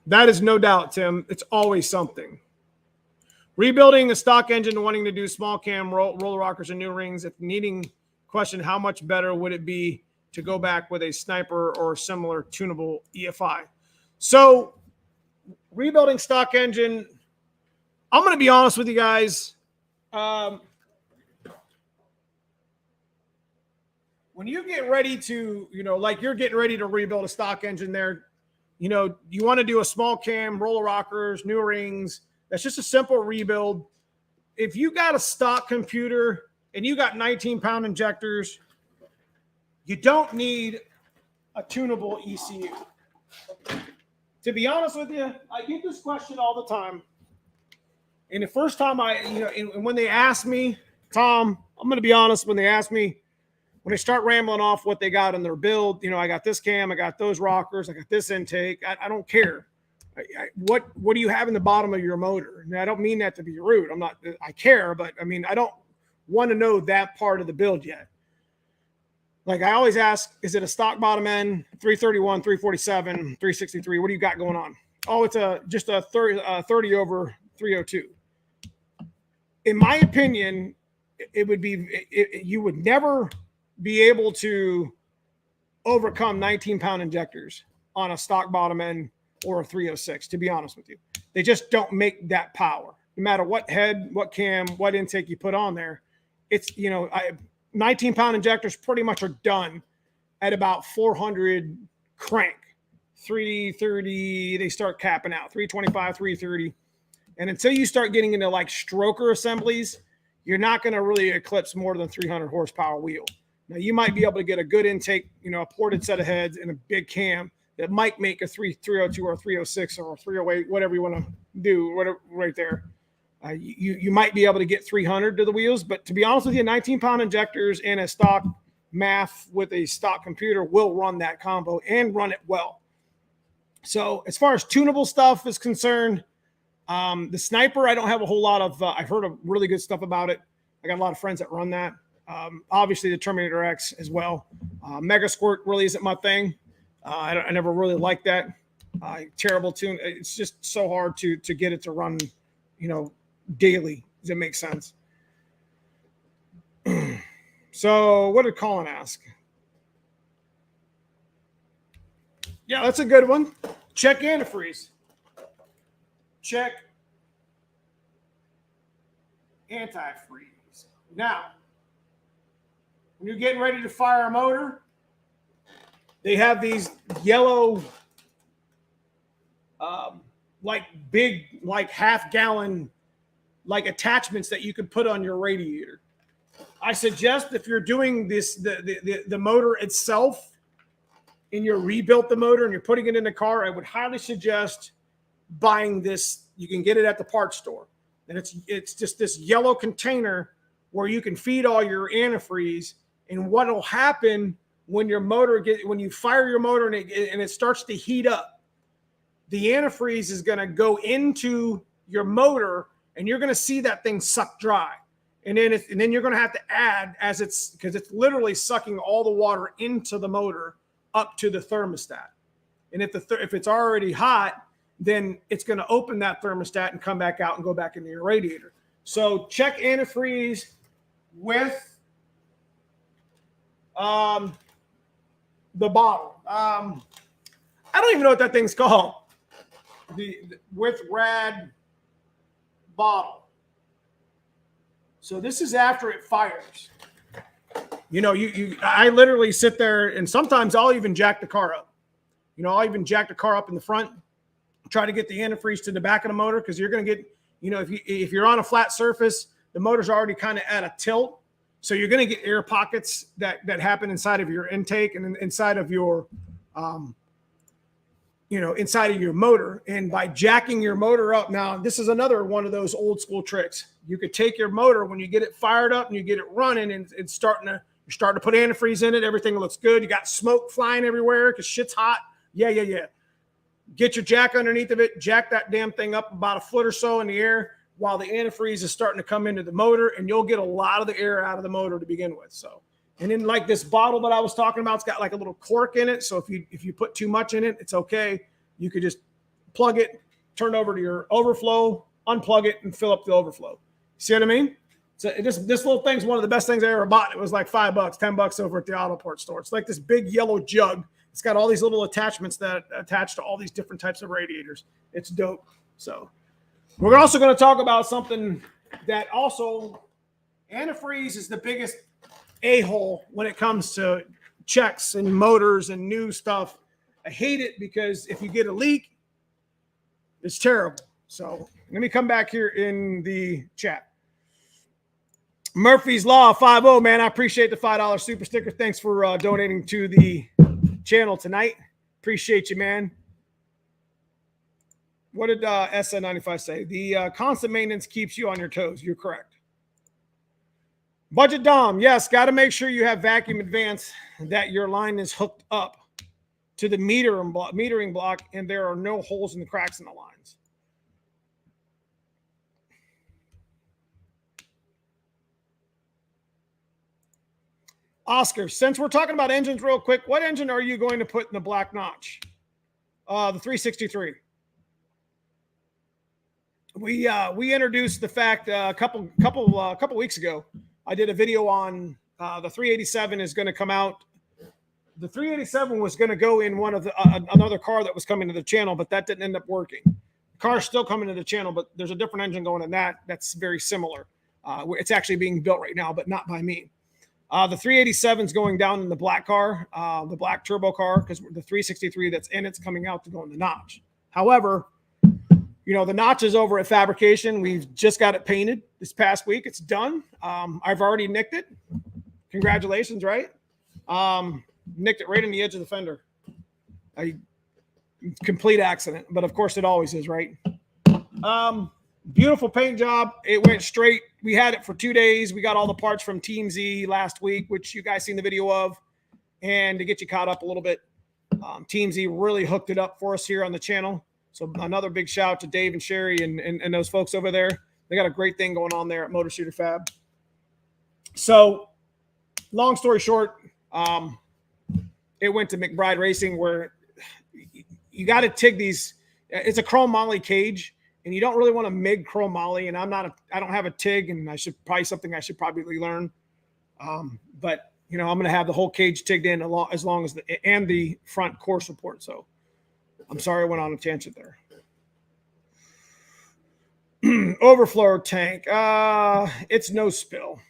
That is no doubt, Tim. It's always something. Rebuilding a stock engine, wanting to do small cam roller rockers and new rings. If needing, question, how much better would it be to go back with a Sniper or similar tunable EFI? So rebuilding stock engine, I'm going to be honest with you guys. When you get ready to, like you're getting ready to rebuild a stock engine there, you want to do a small cam, roller rockers, new rings. That's just a simple rebuild. If you got a stock computer and you got 19-pound injectors, you don't need a tunable ECU. To be honest with you, I get this question all the time. And the first time when they ask me, Tom, I'm going to be honest, when they start rambling off what they got in their build, I got this cam, I got those rockers, I got this intake. I don't care. What do you have in the bottom of your motor? Now, I don't mean that to be rude. I care, but I don't want to know that part of the build yet. Like I always ask, is it a stock bottom end, 331, 347, 363? What do you got going on? Oh, it's just a 30 over 302. In my opinion, you would never be able to overcome 19-pound injectors on a stock bottom end or a 306, to be honest with you. They just don't make that power. No matter what head, what cam, what intake you put on there, it's, 19-pound injectors pretty much are done at about 400 crank. 330, they start capping out. 325, 330. And until you start getting into like stroker assemblies, you're not going to really eclipse more than 300 horsepower wheel. Now, you might be able to get a good intake, a ported set of heads and a big cam that might make a 302 or 306 or 308, whatever you want to do, whatever, right there. You might be able to get 300 to the wheels, but to be honest with you, 19-pound injectors and a stock MAF with a stock computer will run that combo and run it well. So as far as tunable stuff is concerned, the Sniper, I don't have a whole lot of, I've heard of really good stuff about it. I got a lot of friends that run that. Obviously the Terminator X as well. Mega Squirt really isn't my thing. I never really liked that. Terrible tune. It's just so hard to get it to run, daily. Does it make sense? So what did Colin ask? Yeah, that's a good one. Check antifreeze. Check antifreeze. Now, when you're getting ready to fire a motor, they have these yellow, like big, like half-gallon, like attachments that you could put on your radiator. I suggest if you're doing this, the motor itself, and you rebuilt the motor and you're putting it in the car, I would highly suggest buying this. You can get it at the parts store. And it's just this yellow container where you can feed all your antifreeze. And what will happen when your motor when you fire your motor and it starts to heat up, the antifreeze is going to go into your motor and you're going to see that thing suck dry. And then you're going to have to add because it's literally sucking all the water into the motor up to the thermostat. And if it's already hot, then it's going to open that thermostat and come back out and go back into your radiator. So check antifreeze with the bottle. I don't even know what that thing's called. The with rad bottle. So this is after it fires. I literally sit there and sometimes I'll even jack the car up. I'll even jack the car up in the front, try to get the antifreeze to the back of the motor because you're going to get, if you're on a flat surface, the motor's already kind of at a tilt. So you're going to get air pockets that happen inside of your intake and inside of your, inside of your motor. And by jacking your motor up, now this is another one of those old school tricks. You could take your motor when you get it fired up and you get it running and it's starting to put antifreeze in it. Everything looks good. You got smoke flying everywhere because shit's hot. Yeah. Get your jack underneath of it. Jack that damn thing up about a foot or so in the air while the antifreeze is starting to come into the motor, and you'll get a lot of the air out of the motor to begin with. So, and then like this bottle that I was talking about, it's got like a little cork in it. So if you put too much in it, it's okay. You could just plug it, turn it over to your overflow, unplug it, and fill up the overflow. See what I mean? So this little thing's one of the best things I ever bought. It was like $5, $10 over at the auto parts store. It's like this big yellow jug. It's got all these little attachments that attach to all these different types of radiators. It's dope. So we're also going to talk about something that also antifreeze is the biggest a-hole when it comes to checks and motors and new stuff. I hate it because if you get a leak, it's terrible. So let me come back here in the chat. Murphy's Law 50, man. I appreciate the $5 super sticker. Thanks for donating to the channel tonight. Appreciate you, man. What did SN95 say? The constant maintenance keeps you on your toes. You're correct. Budget Dom. Yes, got to make sure you have vacuum advance, that your line is hooked up to the metering block and there are no holes in the cracks in the lines. Oscar, since we're talking about engines real quick, what engine are you going to put in the black notch? The 363. We introduced the fact a couple weeks ago. I did a video on the 387 is going to come out the 387 was going to go in one of the another car that was coming to the channel, but that didn't end up working. The car's still coming to the channel, but there's a different engine going in that. That's very similar. It's actually being built right now, but not by me. The 387 is going down in the black car, the black turbo car, because the 363 that's in it's coming out to go in the notch. However, the notch is over at fabrication. We've just got it painted this past week. It's done. I've already nicked it. Congratulations, right? Nicked it right in the edge of the fender. Complete accident, but of course it always is, right? Beautiful paint job. It went straight. We had it for 2 days. We got all the parts from Team Z last week, which you guys seen the video of. And to get you caught up a little bit, Team Z really hooked it up for us here on the channel. So another big shout out to Dave and Sherry and those folks over there. They got a great thing going on there at Motor Shooter Fab. So long story short, it went to McBride Racing, where you got to TIG these. It's a chromoly cage. And you don't really want to MIG chromoly, and I don't have a TIG, and I should probably learn. But I'm going to have the whole cage TIGged in as long as the front core support. So I'm sorry I went on a tangent there. Overflow tank. It's no spill.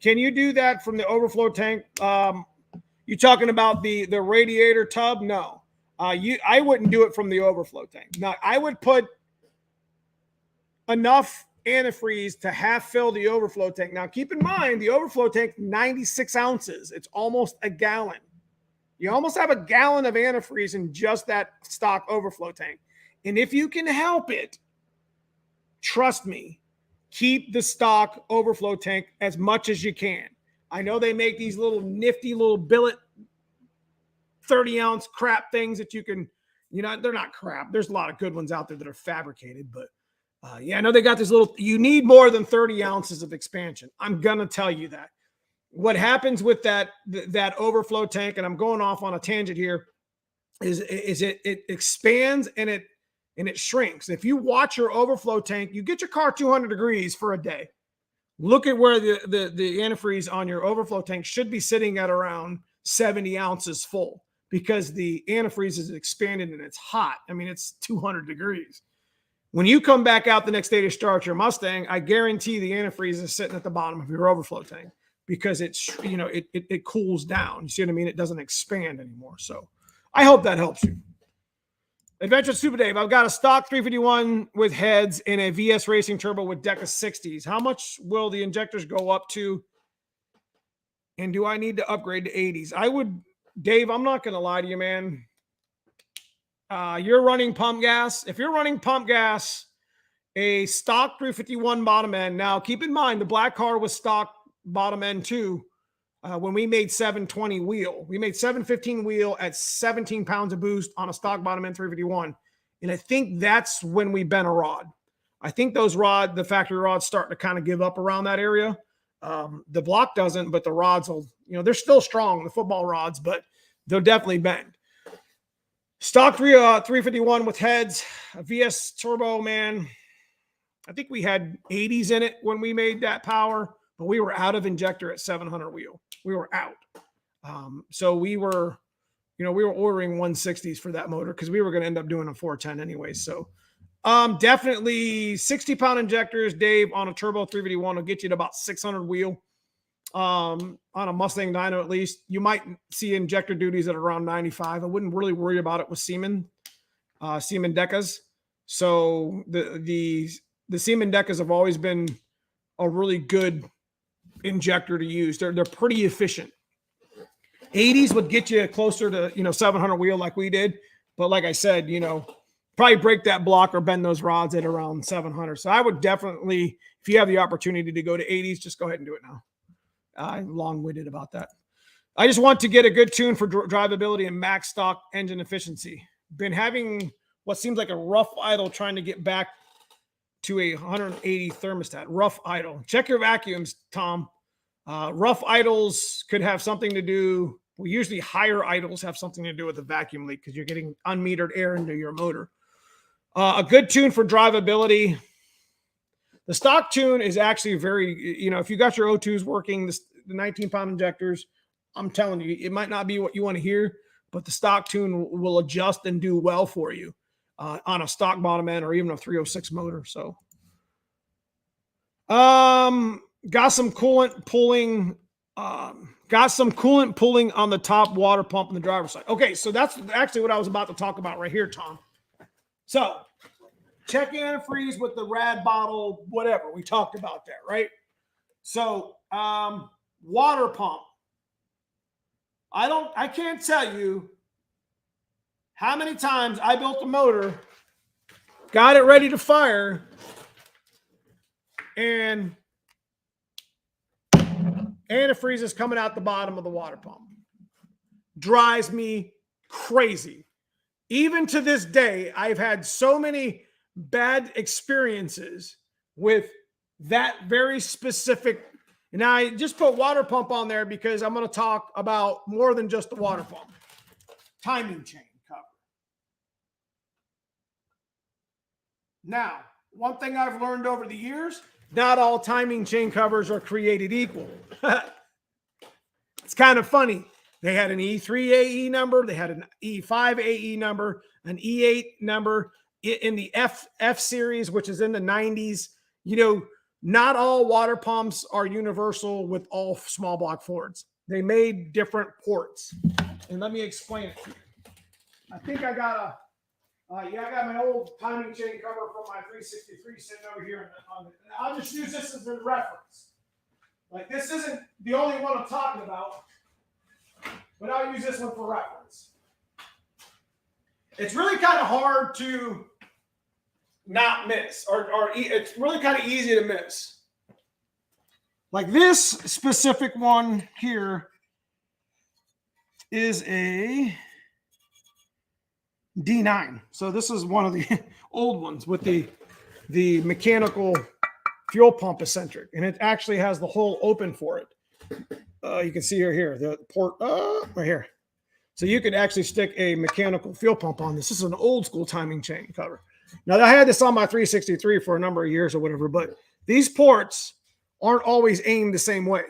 Can you do that from the overflow tank? You talking about the radiator tub? No. I wouldn't do it from the overflow tank. Now, I would put enough antifreeze to half fill the overflow tank. Now, keep in mind, the overflow tank, 96 ounces. It's almost a gallon. You almost have a gallon of antifreeze in just that stock overflow tank. And if you can help it, trust me, keep the stock overflow tank as much as you can. I know they make these little nifty little billet 30-ounce crap things that you can, they're not crap. There's a lot of good ones out there that are fabricated, but I know they got this little, you need more than 30 ounces of expansion. I'm going to tell you that. What happens with that overflow tank, and I'm going off on a tangent here, is it expands and it shrinks. If you watch your overflow tank, you get your car 200 degrees for a day. Look at where the antifreeze on your overflow tank should be sitting at around 70 ounces full, because the antifreeze is expanded and it's hot. I mean, it's 200 degrees. When you come back out the next day to start your Mustang, I guarantee the antifreeze is sitting at the bottom of your overflow tank, because it's, it cools down. You see what I mean? It doesn't expand anymore. So I hope that helps you. Adventure Super Dave, I've got a stock 351 with heads and a VS Racing turbo with DECA 60s. How much will the injectors go up to? And do I need to upgrade to 80s? Dave, I'm not going to lie to you, man. You're running pump gas. If you're running pump gas, a stock 351 bottom end. Now, keep in mind, the black car was stock bottom end too. When we made 720 wheel, we made 715 wheel at 17 pounds of boost on a stock bottom end 351. And I think that's when we bent a rod. I think the factory rods starting to kind of give up around that area. The block doesn't, but the rods will, they're still strong, the football rods, but they'll definitely bend. Stock 351 with heads, a VS turbo, man. I think we had 80s in it when we made that power, but we were out of injector at 700 wheel. We were out. So we were ordering 160s for that motor, because we were going to end up doing a 410 anyway. So definitely 60-pound injectors, Dave, on a turbo 351 will get you to about 600 wheel. On a Mustang dyno, at least. You might see injector duties at around 95. I wouldn't really worry about it with Siemens Decas. So the Siemens Decas have always been a really good injector to use. They're pretty efficient. 80s would get you closer to 700 wheel like we did, but like I said, probably break that block or bend those rods at around 700. So I would definitely, if you have the opportunity to go to 80s, just go ahead and do it now. I'm long-winded about that. I just want to get a good tune for drivability and max stock engine efficiency. Been having what seems like a rough idle trying to get back to a 180 thermostat. Rough idle. Check your vacuums, Tom. Rough idles could have something to do. Well, usually higher idles have something to do with the vacuum leak, because you're getting unmetered air into your motor. A good tune for drivability. The stock tune is actually very, if you got your O2s working, the 19-pound injectors, I'm telling you, it might not be what you want to hear, but the stock tune will adjust and do well for you on a stock bottom end or even a 306 motor. So, got some coolant pulling. Got some coolant pulling on the top water pump on the driver's side. Okay, so that's actually what I was about to talk about right here, Tom. So, check antifreeze with the rad bottle, whatever. We talked about that, right? So, water pump. I can't tell you how many times I built a motor, got it ready to fire, and antifreeze is coming out the bottom of the water pump. Drives me crazy. Even to this day, I've had so many bad experiences with that very specific. And I just put water pump on there because I'm going to talk about more than just the water pump. Timing chain cover. Now, one thing I've learned over the years, not all timing chain covers are created equal. It's kind of funny. They had an E3 AE number. They had an E5 AE number, an E8 number in the F series, which is in the 90s. You know, not all water pumps are universal with all small block Fords. They made different ports. And let me explain it to you. I think I got I got my old timing chain cover from my 363 sitting over here. I'll just use this as a reference. Like, this isn't the only one I'm talking about, but I'll use this one for reference. It's really kind of hard to not miss, or it's really kind of easy to miss. Like this specific one here is a D9. So this is one of the old ones with the mechanical fuel pump eccentric, and it actually has the hole open for it. You can see here, the port right here. So you could actually stick a mechanical fuel pump on this. This is an old school timing chain cover. Now, I had this on my 363 for a number of years or whatever, but these ports aren't always aimed the same way.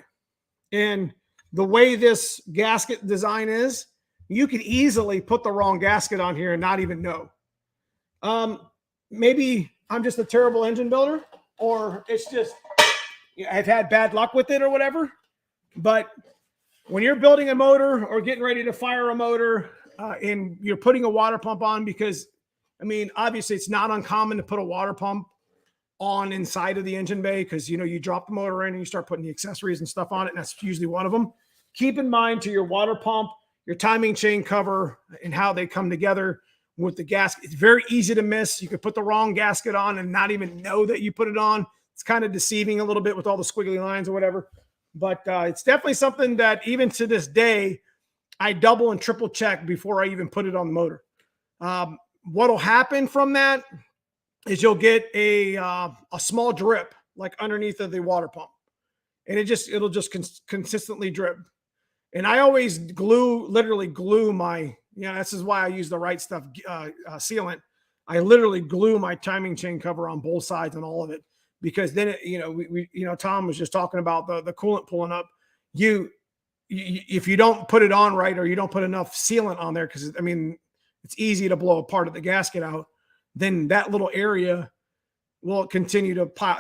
And the way this gasket design is, you could easily put the wrong gasket on here and not even know. Maybe I'm just a terrible engine builder, or it's just I've had bad luck with it or whatever. But when you're building a motor or getting ready to fire a motor and you're putting a water pump on, because, I mean, obviously it's not uncommon to put a water pump on inside of the engine bay because, you know, you drop the motor in and you start putting the accessories and stuff on it, and that's usually one of them. Keep in mind to your water pump, your timing chain cover, and how they come together with the gasket. It's very easy to miss. You could put the wrong gasket on and not even know that you put it on. It's kind of deceiving a little bit with all the squiggly lines or whatever. But it's definitely something that even to this day, I double and triple check before I even put it on the motor. What'll happen from that is you'll get a small drip like underneath of the water pump, and it'll just consistently drip. And I always literally glue my, this is why I use the Right Stuff sealant. I literally glue my timing chain cover on both sides and all of it, because then it, Tom was just talking about the coolant pulling up. If you don't put it on right, or you don't put enough sealant on there, because I mean, it's easy to blow a part of the gasket out, then that little area will continue to pile,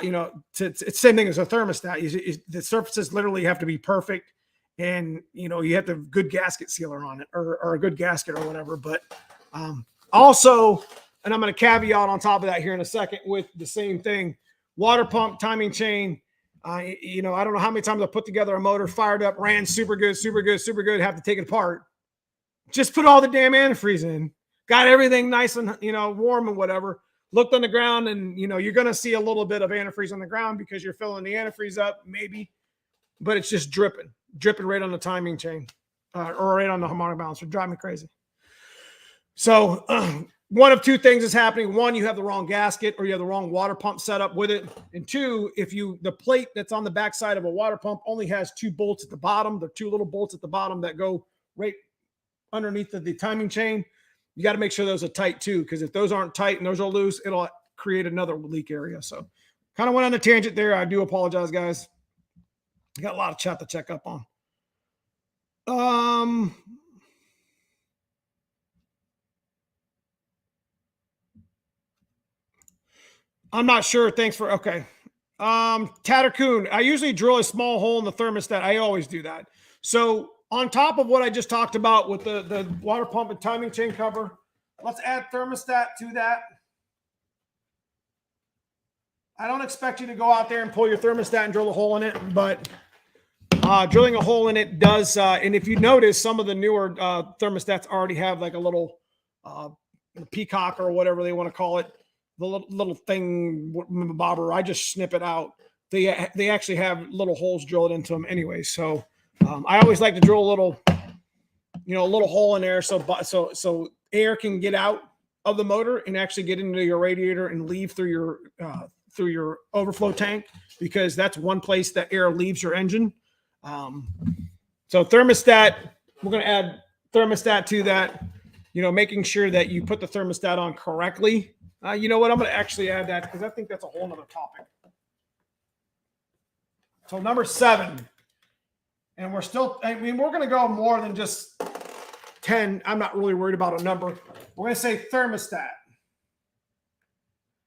it's the same thing as a thermostat. The surfaces literally have to be perfect. And, you have to have good gasket sealer on it, or a good gasket or whatever. But also, and I'm going to caveat on top of that here in a second with the same thing, water pump, timing chain. I don't know how many times I put together a motor, fired up, ran super good, have to take it apart. Just put all the damn antifreeze in, got everything nice and, warm and whatever. Looked on the ground, and, you're going to see a little bit of antifreeze on the ground because you're filling the antifreeze up, maybe, but it's just dripping right on the timing chain or right on the harmonic balancer. Drive me crazy. So one of two things is happening. One, you have the wrong gasket, or you have the wrong water pump set up with it. And two, the plate that's on the backside of a water pump only has two bolts at the bottom. There are two little bolts at the bottom that go right underneath the timing chain. You got to make sure those are tight too, because if those aren't tight and those are loose, it'll create another leak area. So kind of went on a tangent there. I do apologize, guys. I got a lot of chat to check up on. I'm not sure. Thanks for okay. Tattercoon, I usually drill a small hole in the thermostat. I always do that. So on top of what I just talked about with the water pump and timing chain cover, let's add thermostat to that. I don't expect you to go out there and pull your thermostat and drill a hole in it, but drilling a hole in it does. And if you notice, some of the newer thermostats already have like a little peacock or whatever they want to call it, the little thing bobber. I just snip it out. They actually have little holes drilled into them anyway. So I always like to drill a little, a little hole in there so air can get out of the motor and actually get into your radiator and leave through your overflow tank, because that's one place that air leaves your engine. So thermostat, we're going to add thermostat to that, making sure that you put the thermostat on correctly. You know what? I'm going to actually add that because I think that's a whole nother topic. So number 7, and we're going to go more than just 10. I'm not really worried about a number. We're going to say thermostat.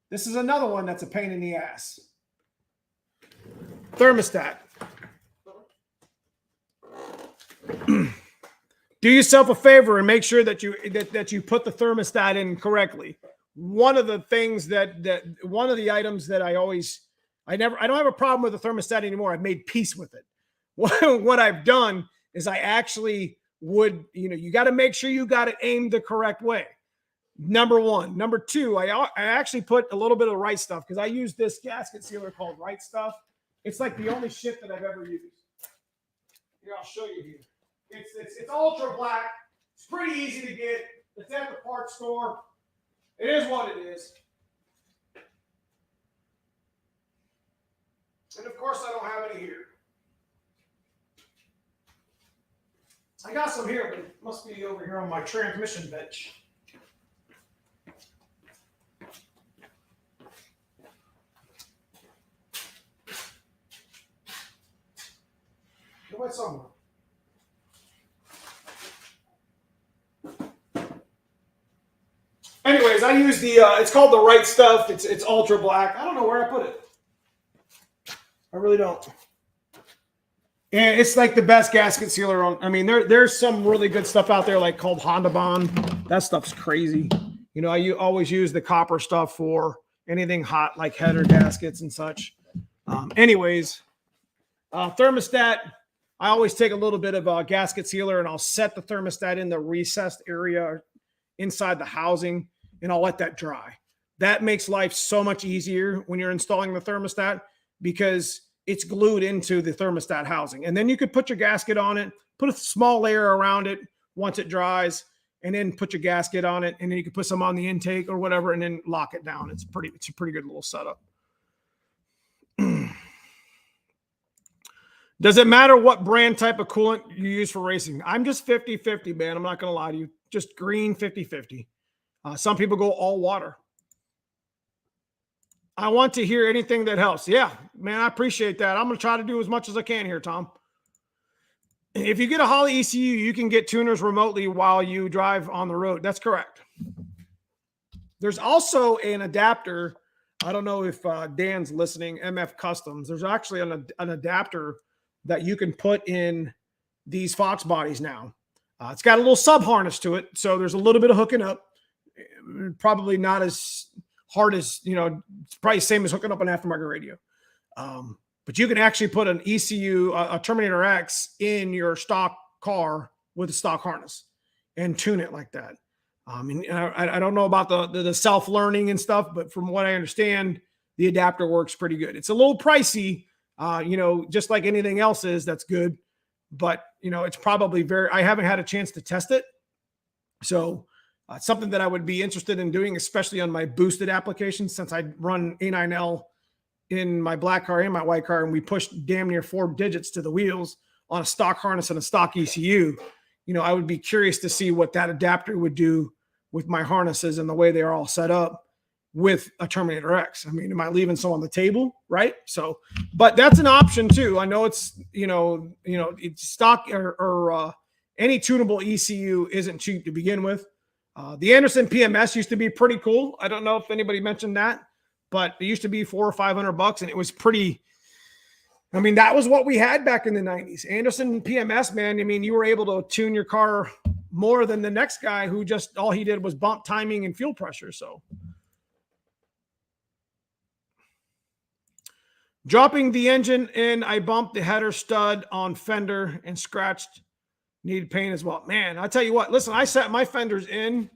This is another one that's a pain in the ass. Thermostat. Do yourself a favor and make sure that you put the thermostat in correctly. One of the things one of the items that I don't have a problem with the thermostat anymore. I've made peace with it. What I've done is I actually would, you got to make sure you got it aimed the correct way. Number 1. Number 2, I actually put a little bit of Right Stuff because I use this gasket sealer called Right Stuff. It's like the only shit that I've ever used. Here, I'll show you here. It's ultra black. It's pretty easy to get. It's at the parts store. It is what it is. And of course, I don't have any here. I got some here, but it must be over here on my transmission bench. It went somewhere. Anyways, I use it's called the Right Stuff. It's ultra black. I don't know where I put it. I really don't. And it's like the best gasket sealer on. I mean, there's some really good stuff out there, like called Honda Bond. That stuff's crazy. I always use the copper stuff for anything hot, like header gaskets and such. Anyways, thermostat. I always take a little bit of gasket sealer and I'll set the thermostat in the recessed area inside the housing, and I'll let that dry. That makes life so much easier when you're installing the thermostat because it's glued into the thermostat housing. And then you could put your gasket on it, put a small layer around it once it dries, and then put your gasket on it, and then you can put some on the intake or whatever, and then lock it down. It's a pretty good little setup. Does it matter what brand type of coolant you use for racing? I'm just 50-50, man. I'm not going to lie to you. Just green 50-50. Some people go all water. I want to hear anything that helps. Yeah, man, I appreciate that. I'm going to try to do as much as I can here, Tom. If you get a Holley ECU, you can get tuners remotely while you drive on the road. That's correct. There's also an adapter. I don't know if Dan's listening, MF Customs. There's actually an adapter that you can put in these Fox bodies now. It's got a little sub harness to it. So there's a little bit of hooking up. Probably not as hard as, it's probably the same as hooking up an aftermarket radio. But you can actually put an ECU, a Terminator X in your stock car with a stock harness and tune it like that. I don't know about the self-learning and stuff, but from what I understand, the adapter works pretty good. It's a little pricey, just like anything else is that's good. But, it's probably I haven't had a chance to test it. So it's something that I would be interested in doing, especially on my boosted applications, since I run A9L in my black car and my white car, and we pushed damn near 4 digits to the wheels on a stock harness and a stock ECU. I would be curious to see what that adapter would do with my harnesses and the way they're all set up with a Terminator X. I mean, am I leaving some on the table? Right. So, but that's an option too. I know it's, it's stock or any tunable ECU isn't cheap to begin with. The Anderson PMS used to be pretty cool. I don't know if anybody mentioned that, but it used to be $400 or $500, and it was pretty. I mean, that was what we had back in the 90s. Anderson PMS, man. I mean, you were able to tune your car more than the next guy who just all he did was bump timing and fuel pressure. So dropping the engine in, I bumped the header stud on fender and scratched. Needed paint as well. Man, I tell you what, listen, I set my fenders in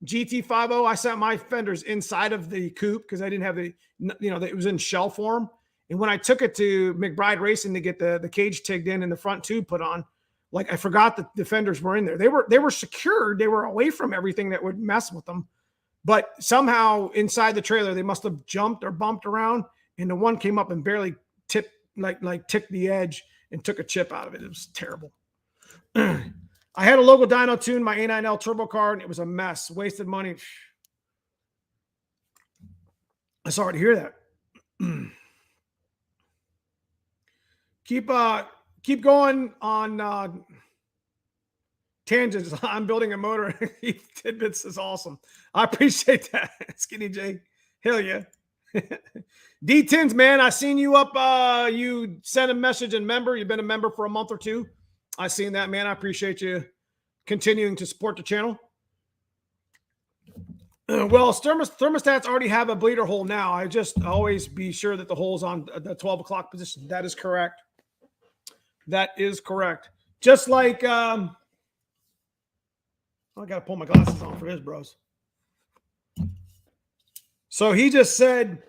GT50. I set my fenders inside of the coupe because I didn't have the, it was in shell form. And when I took it to McBride Racing to get the cage tigged in and the front tube put on, like I forgot that the fenders were in there. They were secured. They were away from everything that would mess with them. But somehow inside the trailer, they must have jumped or bumped around, and the one came up and barely tipped, ticked the edge and took a chip out of it. It was terrible. I had a local dyno tune my A9L turbo car, and it was a mess. Wasted money. I'm sorry to hear that. Keep going on tangents. I'm building a motor. Tidbits is awesome. I appreciate that, Skinny J. Hell yeah. D10s, man. I seen you up. You sent a message and member. You've been a member for a month or two. I seen that, man. I appreciate you continuing to support the channel. Well, thermostats already have a bleeder hole now. I just always be sure that the hole's on the 12 o'clock position. That is correct. That is correct. Just like, I got to pull my glasses on for this, bros. So he just said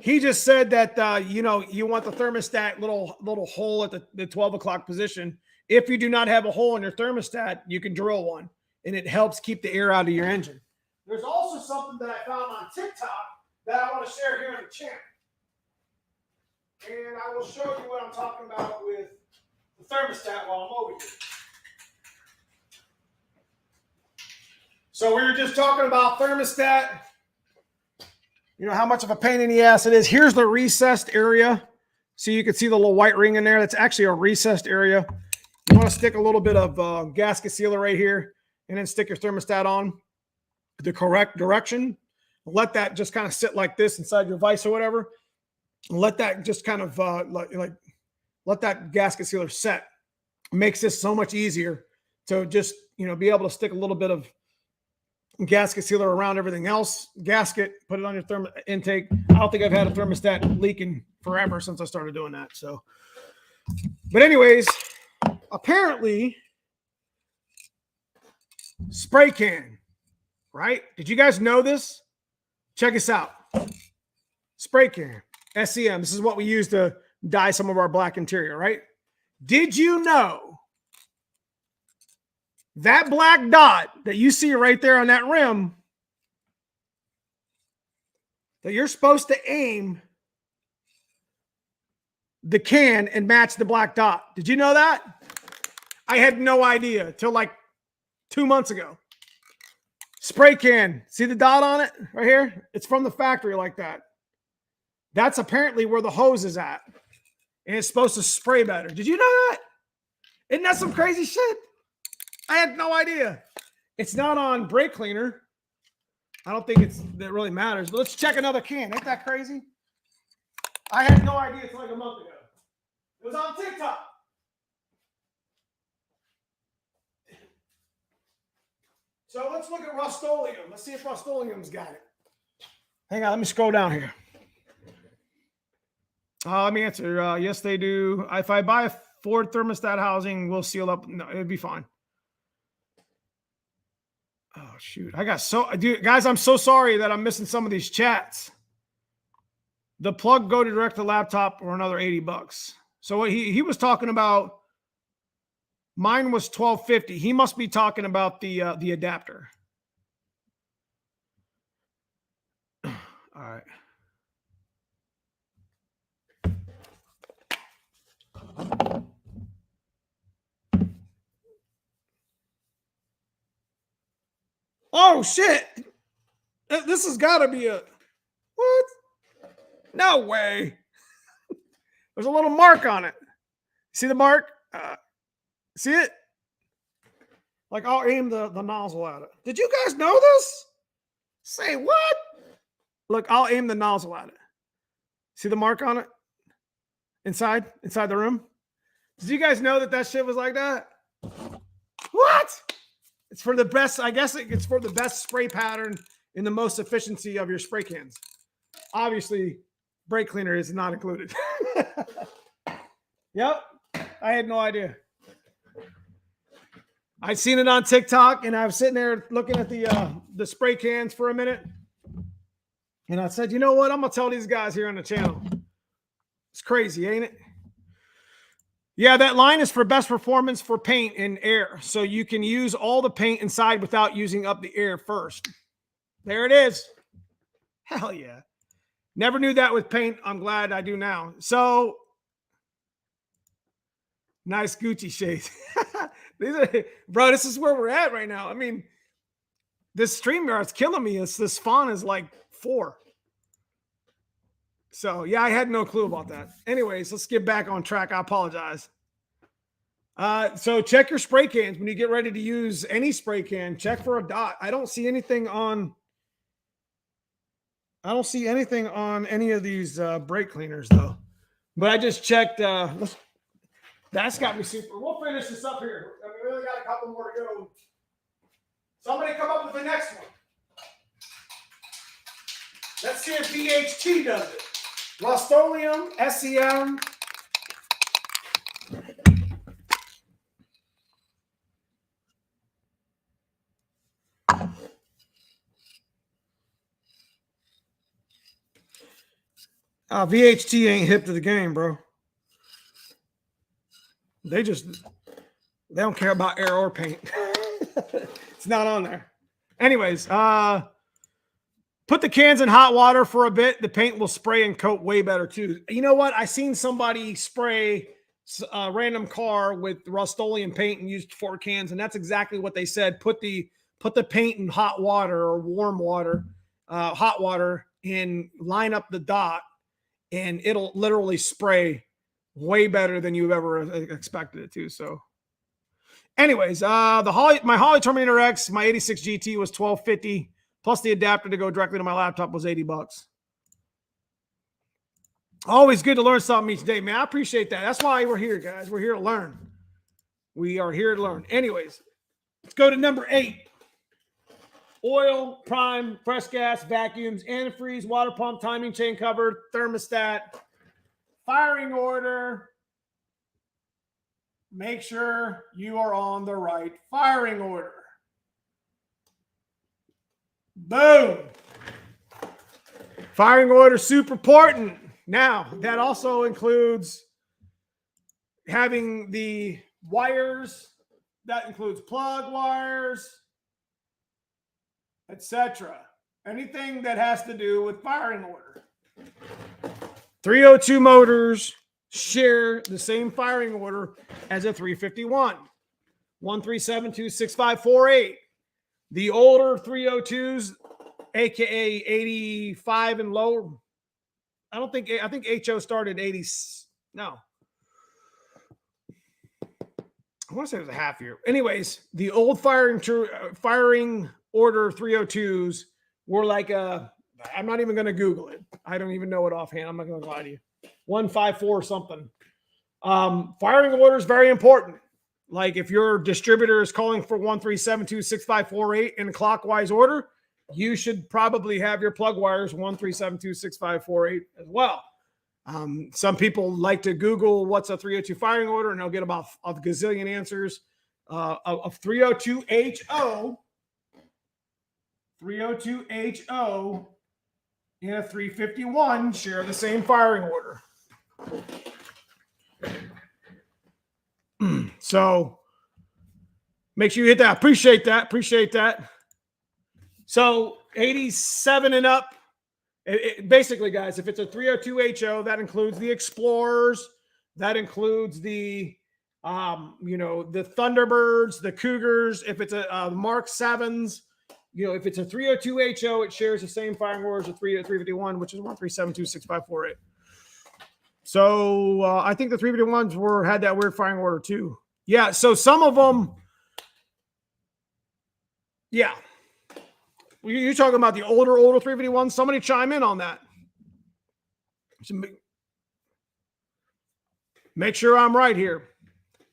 that, you want the thermostat little hole at the 12 o'clock position. If you do not have a hole in your thermostat, you can drill one, and it helps keep the air out of your engine. There's also something that I found on TikTok that I want to share here on the channel. And I will show you what I'm talking about with the thermostat while I'm over here. So we were just talking about thermostat. You know how much of a pain in the ass it is. Here's the recessed area. So you can see the little white ring in there. That's actually a recessed area. You want to stick a little bit of gasket sealer right here, and then stick your thermostat on the correct direction. Let that just kind of sit like this inside your vise or whatever. Let that just kind of let that gasket sealer set. It makes this so much easier to just be able to stick a little bit of gasket sealer around everything else. Gasket, put it on your intake. I don't think I've had a thermostat leaking forever since I started doing that. So, but anyways, apparently spray can. Right? Did you guys know this? Check this out. Spray can. SEM. This is what we use to dye some of our black interior, right? Did you know that black dot that you see right there on that rim, that you're supposed to aim the can and match the black dot? Did you know that? I had no idea till like 2 months ago. Spray can. See the dot on it right here? It's from the factory like that. That's apparently where the hose is at. And it's supposed to spray better. Did you know that? Isn't that some crazy shit? I had no idea. It's not on brake cleaner. I don't think that really matters. But let's check another can. Ain't that crazy? I had no idea until like a month ago. It was on TikTok. So let's look at Rust-Oleum. Let's see if Rust-Oleum's got it. Hang on, let me scroll down here. Let me answer. Yes, they do. If I buy a Ford thermostat housing, we'll seal up. No, it'd be fine. Oh, shoot. Guys, I'm so sorry that I'm missing some of these chats. The plug go to direct to laptop or another $80. So what he was talking about, mine was $12.50. He must be talking about the adapter. All right. Oh shit! This has got to be a what? No way. There's a little mark on it. See the mark? See it? Like I'll aim the nozzle at it. Did you guys know this? Say what? Look, I'll aim the nozzle at it. See the mark on it? Inside the room? Did you guys know that shit was like that? What? It's for the best, I guess it's for the best spray pattern and the most efficiency of your spray cans. Obviously, brake cleaner is not included. Yep. I had no idea. I'd seen it on TikTok, and I was sitting there looking at the spray cans for a minute. And I said, you know what? I'm going to tell these guys here on the channel. It's crazy, ain't it? Yeah, that line is for best performance for paint and air. So you can use all the paint inside without using up the air first. There it is. Hell yeah. Never knew that with paint. I'm glad I do now. So, nice Gucci shades. Bro, this is where we're at right now. I mean, this StreamYard's killing me. This font is like 4. So, yeah, I had no clue about that. Anyways, let's get back on track. I apologize. So check your spray cans when you get ready to use any spray can. Check for a dot. I don't see anything on any of these brake cleaners, though. But I just checked. That's got me super. We'll finish this up here. I mean, we really got a couple more to go. Somebody come up with the next one. Let's see if VHT does it. Rust-Oleum, SEM. VHT ain't hip to the game, bro. They don't care about air or paint. It's not on there. Anyways, put the cans in hot water for a bit. The paint will spray and coat way better too. You know what? I seen somebody spray a random car with Rust-Oleum paint and used 4 cans, and that's exactly what they said. Put the paint in hot water or warm water, hot water, and line up the dot, and it'll literally spray way better than you've ever expected it to. So, anyways, my Holley Terminator X, my 86 GT was $12.50. Plus the adapter to go directly to my laptop was $80. Always good to learn something each day, man. I appreciate that. That's why we're here, guys. We're here to learn. We are here to learn. Anyways, let's go to number 8. Oil, prime, fresh gas, vacuums, antifreeze, water pump, timing chain cover, thermostat, firing order. Make sure you are on the right firing order. Boom. Firing order, super important. Now, that also includes having the wires. That includes plug wires, etc. Anything that has to do with firing order. 302 motors share the same firing order as a 351. 13726548. The older 302s, aka 85 and lower. I think HO started 80. No. I want to say it was a half year. Anyways, the old firing order 302s were like I'm not even going to Google it. I don't even know it offhand. I'm not going to lie to you. 154 something. Firing order is very important. Like if your distributor is calling for 13726548 in a clockwise order, you should probably have your plug wires 13726548 as well. Some people like to Google what's a 302 firing order, and they'll get about a gazillion answers. Of 302HO, 302HO, and a 351 share the same firing order. So make sure you hit that. Appreciate that. So 87 and up. Basically, guys, if it's a 302HO, that includes the Explorers, that includes the the Thunderbirds, the Cougars. If it's a Mark 7s, if it's a 302HO, it shares the same firing order as a 351, which is 13726548. So I think the 351s had that weird firing order too. Yeah, so some of them, Yeah. You're talking about the older 351. Somebody chime in on that. Make sure I'm right here,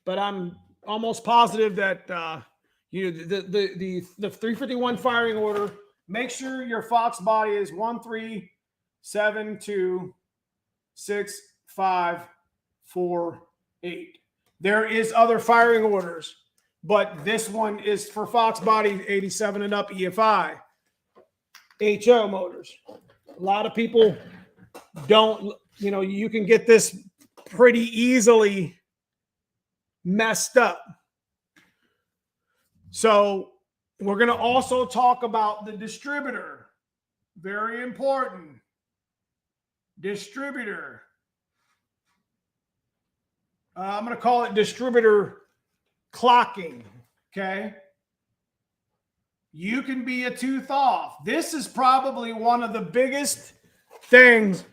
but I'm almost positive that the 351 firing order. Make sure your Fox body is 1372654 There is other firing orders, but this one is for Fox body 87 and up EFI. HO motors. A lot of people don't, you can get this pretty easily messed up. So we're going to also talk about the distributor. Very important. Distributor. I'm going to call it distributor clocking. Okay. You can be a tooth off. This is probably one of the biggest things.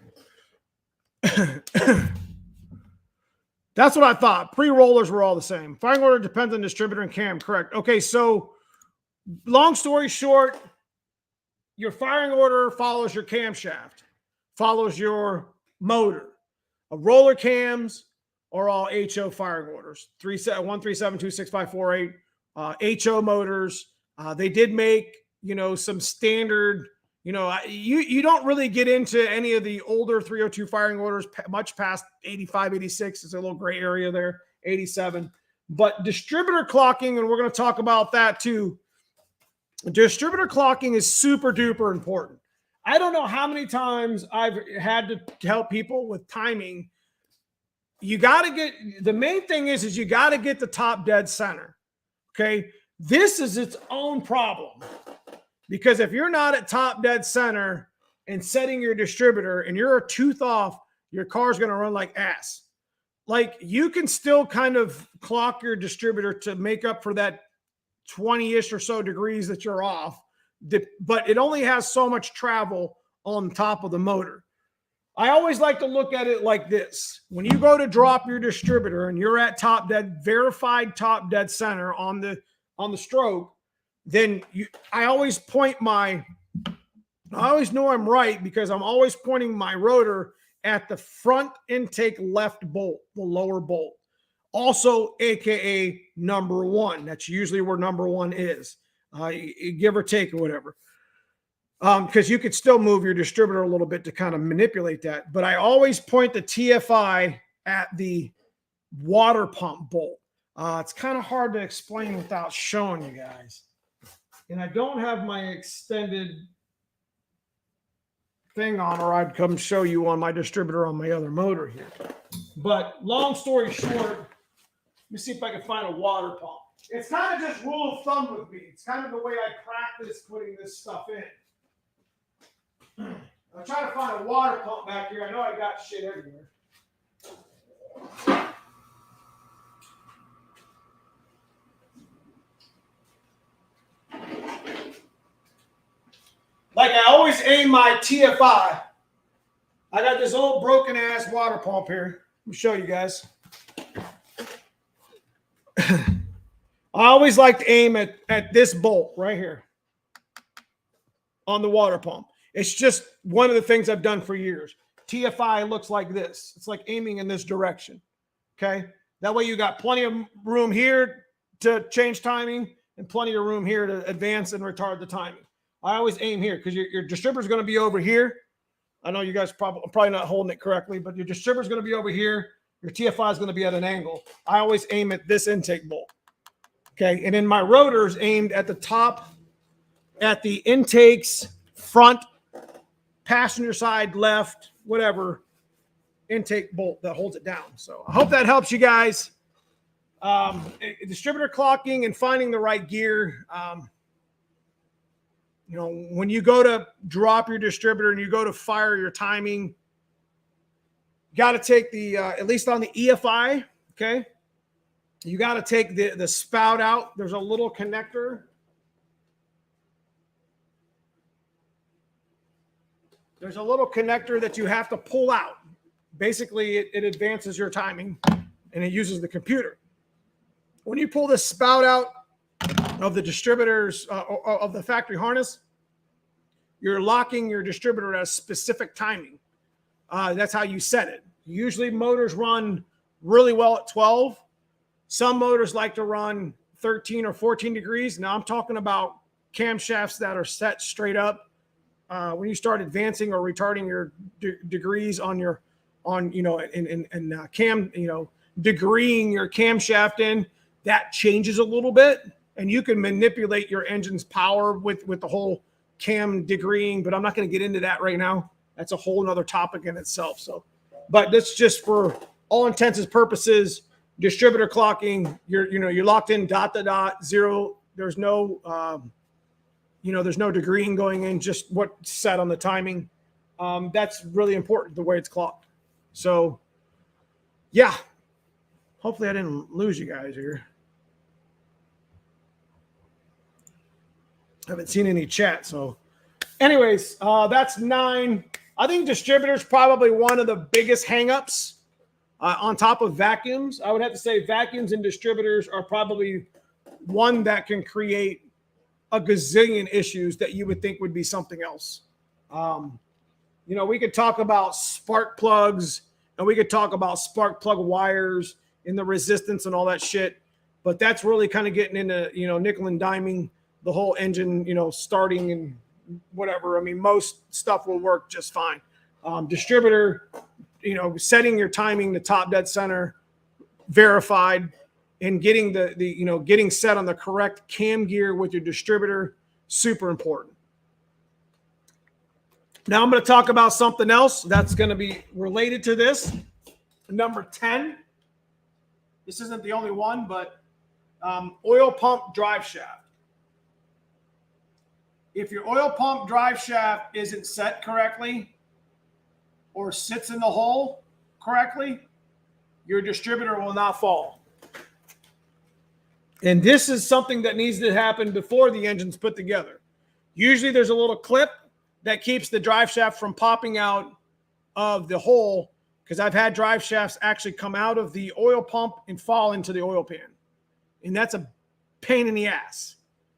That's what I thought. Pre-rollers were all the same. Firing order depends on distributor and cam. Correct. Okay, so long story short, your firing order follows your camshaft, follows your motor. Roller cams are all HO firing orders. 1372654 HO motors. They did make, some standard, you don't really get into any of the older 302 firing orders much past 85, 86. It's a little gray area there, 87. But distributor clocking, and we're going to talk about that too. Distributor clocking is super duper important. I don't know how many times I've had to help people with timing. You got to get, the main thing is you got to get the top dead center. Okay. This is its own problem, because if you're not at top dead center and setting your distributor and you're a tooth off, your car's going to run like ass. Like, you can still kind of clock your distributor to make up for that 20-ish or so degrees that you're off, but it only has so much travel on top of the motor. I always like to look at it like this. When you go to drop your distributor and you're at top dead, verified top dead center on the stroke, then I always know I'm right, because I'm always pointing my rotor at the front intake left bolt, the lower bolt. Also, AKA number one. That's usually where number one is, give or take or whatever. Because you could still move your distributor a little bit to kind of manipulate that. But I always point the TFI at the water pump bolt. It's kind of hard to explain without showing you guys. And I don't have my extended thing on, or I'd come show you on my distributor on my other motor here. But long story short, let me see if I can find a water pump. It's kind of just rule of thumb with me. It's kind of the way I practice putting this stuff in. I'm trying to find a water pump back here. I know I got shit everywhere. Like, I always aim my TFI. I got this old broken ass water pump here. Let me show you guys. I always like to aim at this bolt right here on the water pump. It's just one of the things I've done for years. TFI looks like this. It's like aiming in this direction. Okay. That way you got plenty of room here to change timing and plenty of room here to advance and retard the timing. I always aim here because your distributor is going to be over here. I know you guys probably not holding it correctly, but your distributor is going to be over here. Your TFI is going to be at an angle. I always aim at this intake bolt. Okay. And then my rotor is aimed at the top, at the intakes, front, passenger side, left, whatever intake bolt that holds it down. So I hope that helps you guys. Distributor clocking and finding the right gear. When you go to drop your distributor and you go to fire your timing, you got to take the, at least on the EFI, okay, you got to take the spout out. There's a little connector. There's a little connector that you have to pull out. Basically, it advances your timing and it uses the computer. When you pull this spout out, of the distributors of the factory harness, you're locking your distributor at a specific timing. That's how you set it. Usually motors run really well at 12. Some motors like to run 13 or 14 degrees. Now I'm talking about camshafts that are set straight up. When you start advancing or retarding your degrees on your, cam, degreeing your camshaft in, that changes a little bit, and you can manipulate your engine's power with the whole cam degreeing, but I'm not going to get into that right now. That's a whole nother topic in itself. So, but that's just for all intents and purposes, distributor clocking, you're locked in dot to dot, zero. There's no, there's no degreeing going in, just what's set on the timing. That's really important, the way it's clocked. So, yeah, hopefully I didn't lose you guys here. Haven't seen any chat. So anyways, that's 9. I think distributors probably one of the biggest hangups on top of vacuums. I would have to say vacuums and distributors are probably one that can create a gazillion issues that you would think would be something else. We could talk about spark plugs, and we could talk about spark plug wires and the resistance and all that shit. But that's really kind of getting into, nickel and diming the whole engine, starting and whatever. I mean, most stuff will work just fine. Distributor, setting your timing to top dead center, verified, and getting getting set on the correct cam gear with your distributor, super important. Now I'm going to talk about something else that's going to be related to this. Number 10. This isn't the only one, but oil pump drive shaft. If your oil pump drive shaft isn't set correctly or sits in the hole correctly, your distributor will not fall. And this is something that needs to happen before the engine's put together. Usually there's a little clip that keeps the drive shaft from popping out of the hole, because I've had drive shafts actually come out of the oil pump and fall into the oil pan. And that's a pain in the ass.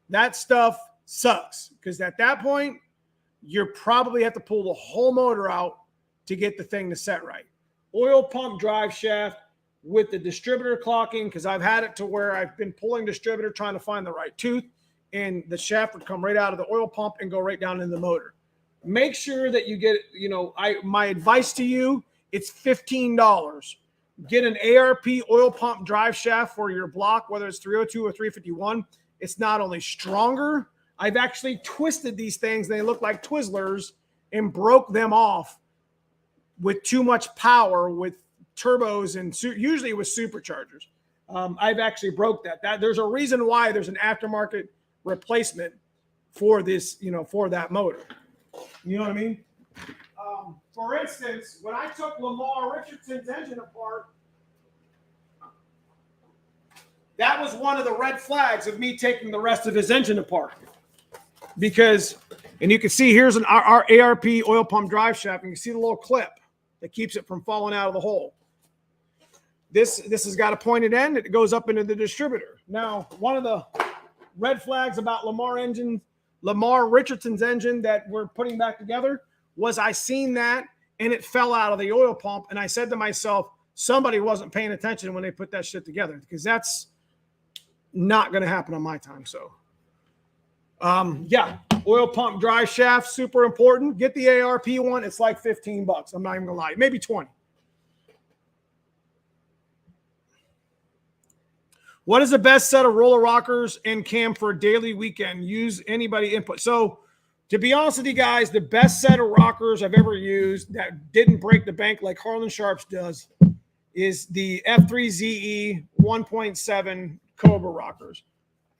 That stuff sucks, because at that point, you probably have to pull the whole motor out to get the thing to set right. Oil pump drive shaft with the distributor clocking, because I've had it to where I've been pulling distributor trying to find the right tooth, and the shaft would come right out of the oil pump and go right down into the motor. Make sure that you get, my advice to you, it's $15. Get an ARP oil pump drive shaft for your block, whether it's 302 or 351. It's not only stronger, I've actually twisted these things. They look like Twizzlers and broke them off with too much power with turbos and usually with superchargers. I've actually broke that. There's a reason why there's an aftermarket replacement for this, for that motor. You know what I mean? For instance, when I took Lamar Richardson's engine apart, that was one of the red flags of me taking the rest of his engine apart. Because, and you can see here's our ARP oil pump drive shaft, and you can see the little clip that keeps it from falling out of the hole. This has got a pointed end. It goes up into the distributor. Now, one of the red flags about Lamar Richardson's engine that we're putting back together was I seen that and it fell out of the oil pump. And I said to myself, somebody wasn't paying attention when they put that shit together, because that's not going to happen on my time. So, yeah, oil pump drive shaft, super important. Get the ARP one. It's like $15. I'm not even going to lie. Maybe 20. What is the best set of roller rockers and cam for a daily weekend? Use anybody input. So, to be honest with you guys, the best set of rockers I've ever used that didn't break the bank like Harlan Sharps does is the F3ZE 1.7 Cobra rockers.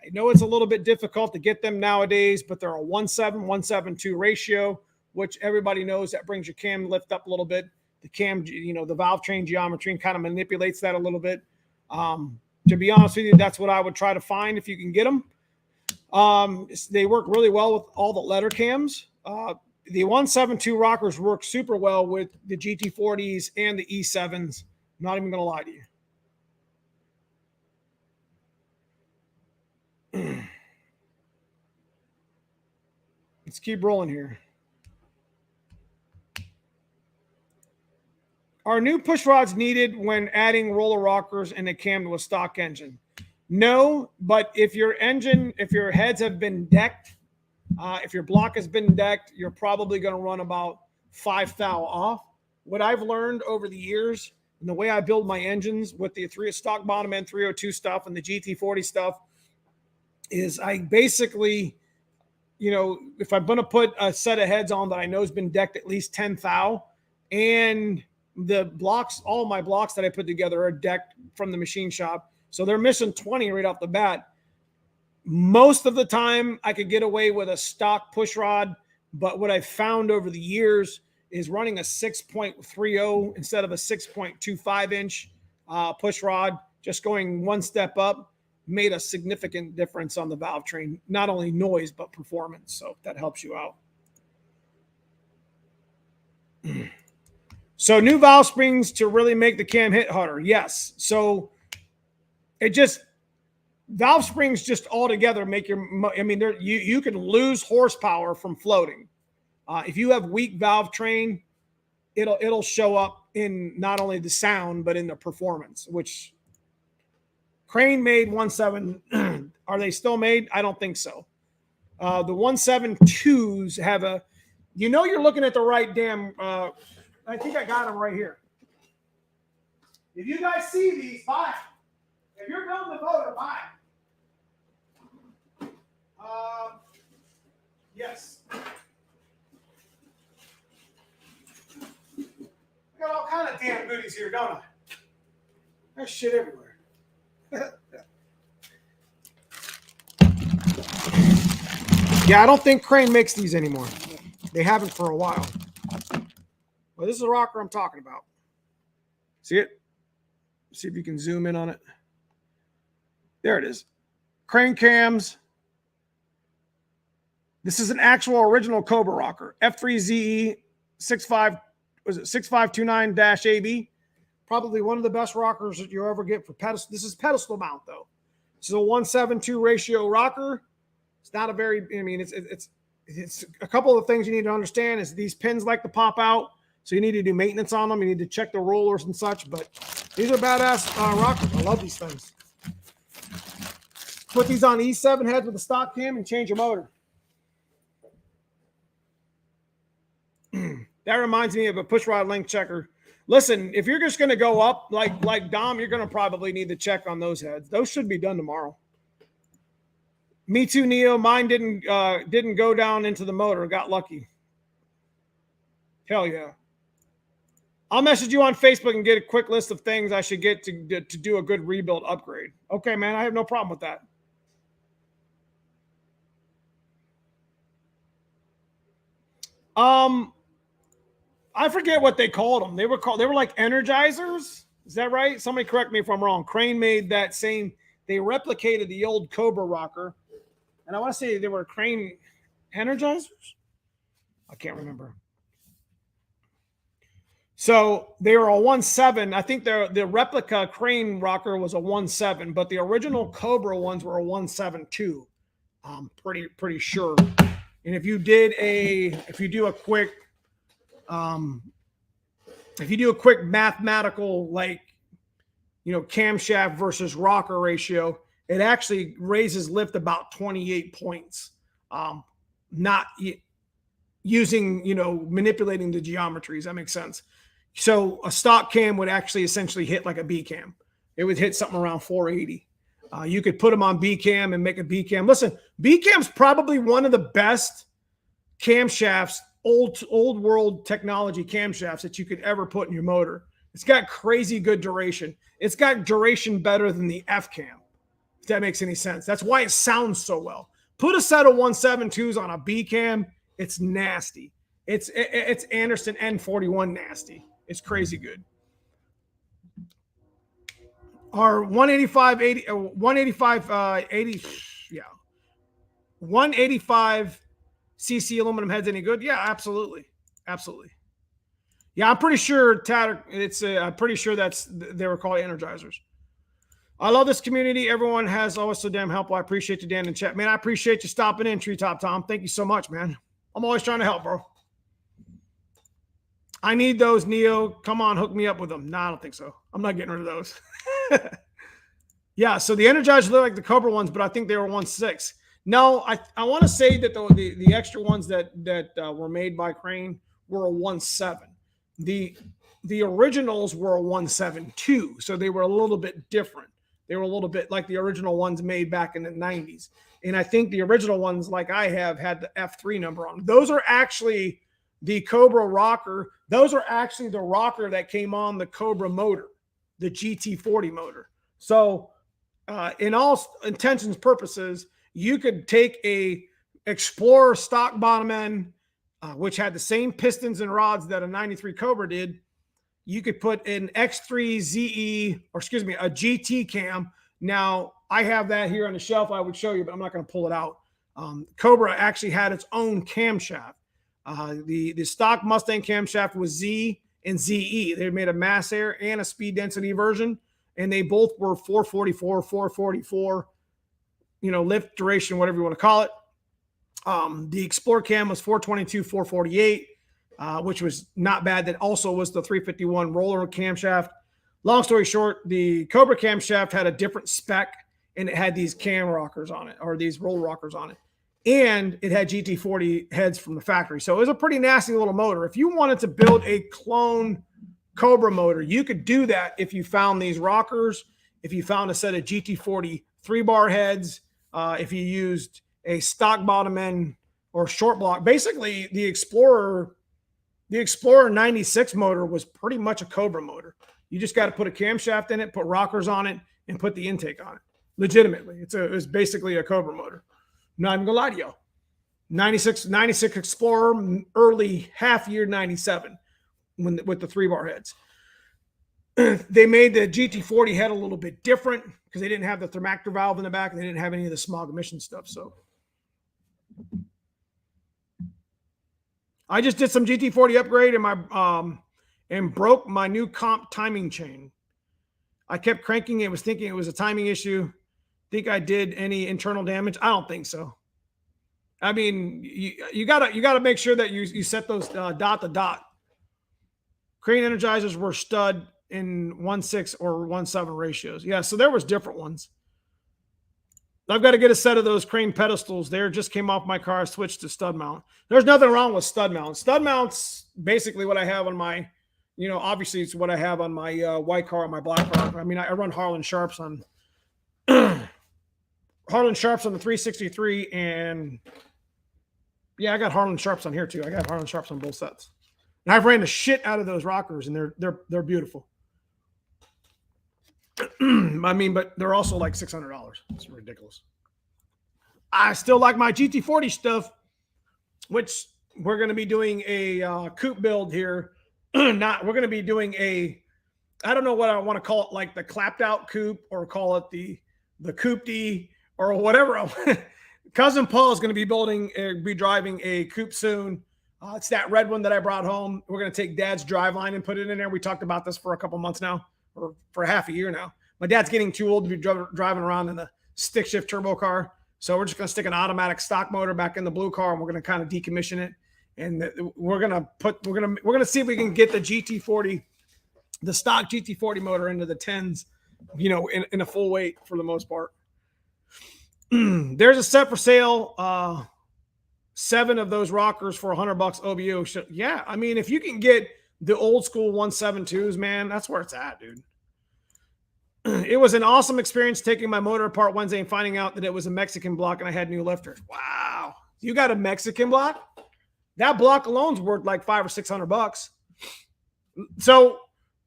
I know it's a little bit difficult to get them nowadays, but they're a 1.7-1.7.2 ratio, which everybody knows that brings your cam lift up a little bit. The cam, the valve train geometry kind of manipulates that a little bit. To be honest with you, that's what I would try to find if you can get them. They work really well with all the letter cams. The 1.7.2 rockers work super well with the GT40s and the E7s. I'm not even going to lie to you. Let's keep rolling here. Are new push rods needed when adding roller rockers and a cam to a stock engine? No, but if your heads have been decked, if your block has been decked, you're probably going to run about 5 thou off. What I've learned over the years and the way I build my engines with the stock bottom end 302 stuff and the GT40 stuff is I basically, if I'm going to put a set of heads on that I know has been decked at least 10 thou, and the blocks, all my blocks that I put together are decked from the machine shop, so they're missing 20 right off the bat. Most of the time I could get away with a stock push rod, but what I've found over the years is running a 6.30 instead of a 6.25 inch push rod, just going one step up, made a significant difference on the valve train, not only noise, but performance. So that helps you out. So new valve springs to really make the cam hit harder. Yes. So valve springs just altogether make you can lose horsepower from floating. If you have weak valve train, it'll show up in not only the sound, but in the performance, which Crane made 1.7. Are they still made? I don't think so. The 1.7.2s have you're looking at the right damn, I think I got them right here. If you guys see these, buy them. If you're building the motor, buy them. Yes. I got all kind of damn goodies here, don't I? There's shit everywhere. Yeah, I don't think Crane makes these anymore. They haven't for a while. Well, this is the rocker I'm talking about. See it? See if you can zoom in on it. There it is. Crane cams. This is an actual original Cobra rocker. F3ZE 6529-AB. Probably one of the best rockers that you'll ever get for pedestal. This is pedestal mount though. This is a 1.7:2 ratio rocker. It's not a very, it's a couple of things you need to understand is these pins like to pop out. So you need to do maintenance on them. You need to check the rollers and such, but these are badass rockers. I love these things. Put these on E7 heads with a stock cam and change your motor. That reminds me of a push rod length checker. Listen, if you're just going to go up like Dom, you're going to probably need to check on those heads. Those should be done tomorrow. Me too, Neo. Mine didn't go down into the motor. Got lucky. Hell yeah. I'll message you on Facebook and get a quick list of things I should get to do a good rebuild upgrade. Okay, man. I have no problem with that. I forget what they called them. They were like energizers. Is that right? Somebody correct me if I'm wrong. Crane made that same. They replicated the old Cobra rocker, and I want to say they were Crane energizers. I can't remember. So they were a 1.7. I think the replica Crane rocker was a 1.7, but the original Cobra ones were a 1.7.2. I'm pretty sure. And if you do a quick mathematical, camshaft versus rocker ratio, it actually raises lift about 28 points. Not using, manipulating the geometries. That makes sense. So a stock cam would actually essentially hit like a B cam. It would hit something around 480. You could put them on B cam and make a B cam. Listen, B cam's probably one of the best camshafts, old world technology camshafts that you could ever put in your motor. It's got crazy good duration. It's got duration better than the F cam, if that makes any sense. That's why it sounds so well. Put a set of 1.7.2s on a B cam, it's nasty. It's Anderson N41 nasty. It's crazy good. Our 185 cc aluminum heads any good? Yeah, absolutely. Yeah, I'm pretty sure I'm pretty sure they were called energizers. I love this community. Everyone has always so damn helpful. I appreciate you, Dan, in chat. Man, I appreciate you stopping in, Treetop Tom. Thank you so much, man. I'm always trying to help, bro. I need those, Neo. Come on, hook me up with them. Nah, I don't think so. I'm not getting rid of those. Yeah, so the Energizers look like the Cobra ones, but I think they were 1.6. No, I want to say that the extra ones that were made by Crane were a 1.7. The originals were a 1.7 too, so they were a little bit different. They were a little bit like the original ones made back in the 90s. And I think the original ones, like I have, had the F3 number on them. Those are actually the Cobra rocker. Those are actually the rocker that came on the Cobra motor, the GT40 motor. So in all intentions purposes, you could take a Explorer stock bottom end, which had the same pistons and rods that a 93 Cobra did. You could put an X3 ZE, or excuse me, a GT cam. Now, I have that here on the shelf. I would show you, but I'm not going to pull it out. Cobra actually had its own camshaft. The stock Mustang camshaft was Z and ZE. They made a mass air and a speed density version, and they both were 444, 444, lift duration, whatever you want to call it. The Explorer cam was 422, 448, which was not bad. That also was the 351 roller camshaft. Long story short, the Cobra camshaft had a different spec, and it had these cam rockers on it, or these roll rockers on it. And it had GT40 heads from the factory. So it was a pretty nasty little motor. If you wanted to build a clone Cobra motor, you could do that if you found these rockers, if you found a set of GT40 3-bar heads, if you used a stock bottom end or short block. Basically, the Explorer 96 motor was pretty much a Cobra motor. You just got to put a camshaft in it, put rockers on it, and put the intake on it. Legitimately, it's basically a Cobra motor. Not even gonna lie to you. 96 Explorer, early half year 97, with the 3-bar heads. They made the GT40 head a little bit different because they didn't have the thermactor valve in the back, and they didn't have any of the smog emission stuff. So I just did some GT40 upgrade in my and broke my new comp timing chain. I kept cranking it, was thinking it was a timing issue. Think I did any internal damage? I don't think so. I mean, you gotta make sure that you set those dot to dot. Crane Energizers were stud in 1.6 or 1.7 ratios. Yeah, so there was different ones. I've got to get a set of those Crane pedestals. There just came off my car. I switched to stud mount. There's nothing wrong with stud mount. Stud mount's basically what I have on my, obviously it's what I have on my white car and my black car. I mean, I run Harlan Sharps on Harlan Sharps on the 363, and yeah, I got Harlan Sharps on here too. I got Harlan Sharps on both sets, and I've ran the shit out of those rockers, and they're beautiful. I mean, but they're also like $600. It's ridiculous. I still like my GT40 stuff, which we're going to be doing a coupe build here. We're going to be doing I don't know what I want to call it, like the clapped out coupe, or call it the coupe D, or whatever. Cousin Paul is going to be driving a coupe soon. It's that red one that I brought home. We're going to take Dad's driveline and put it in there. We talked about this for a couple months now, or for half a year now. My dad's getting too old to be driving around in the stick shift turbo car. So we're just going to stick an automatic stock motor back in the blue car, and we're going to kind of decommission it. And we're going to see if we can get the GT40, the stock GT40 motor into the 10s, in a full weight for the most part. There's a set for sale. 7 of those rockers for $100 OBO. Yeah. I mean, if you can get the old school 172s, man, that's where it's at, dude. It was an awesome experience taking my motor apart Wednesday and finding out that it was a Mexican block and I had new lifters. Wow. You got a Mexican block? That block alone's worth like $500 or $600. So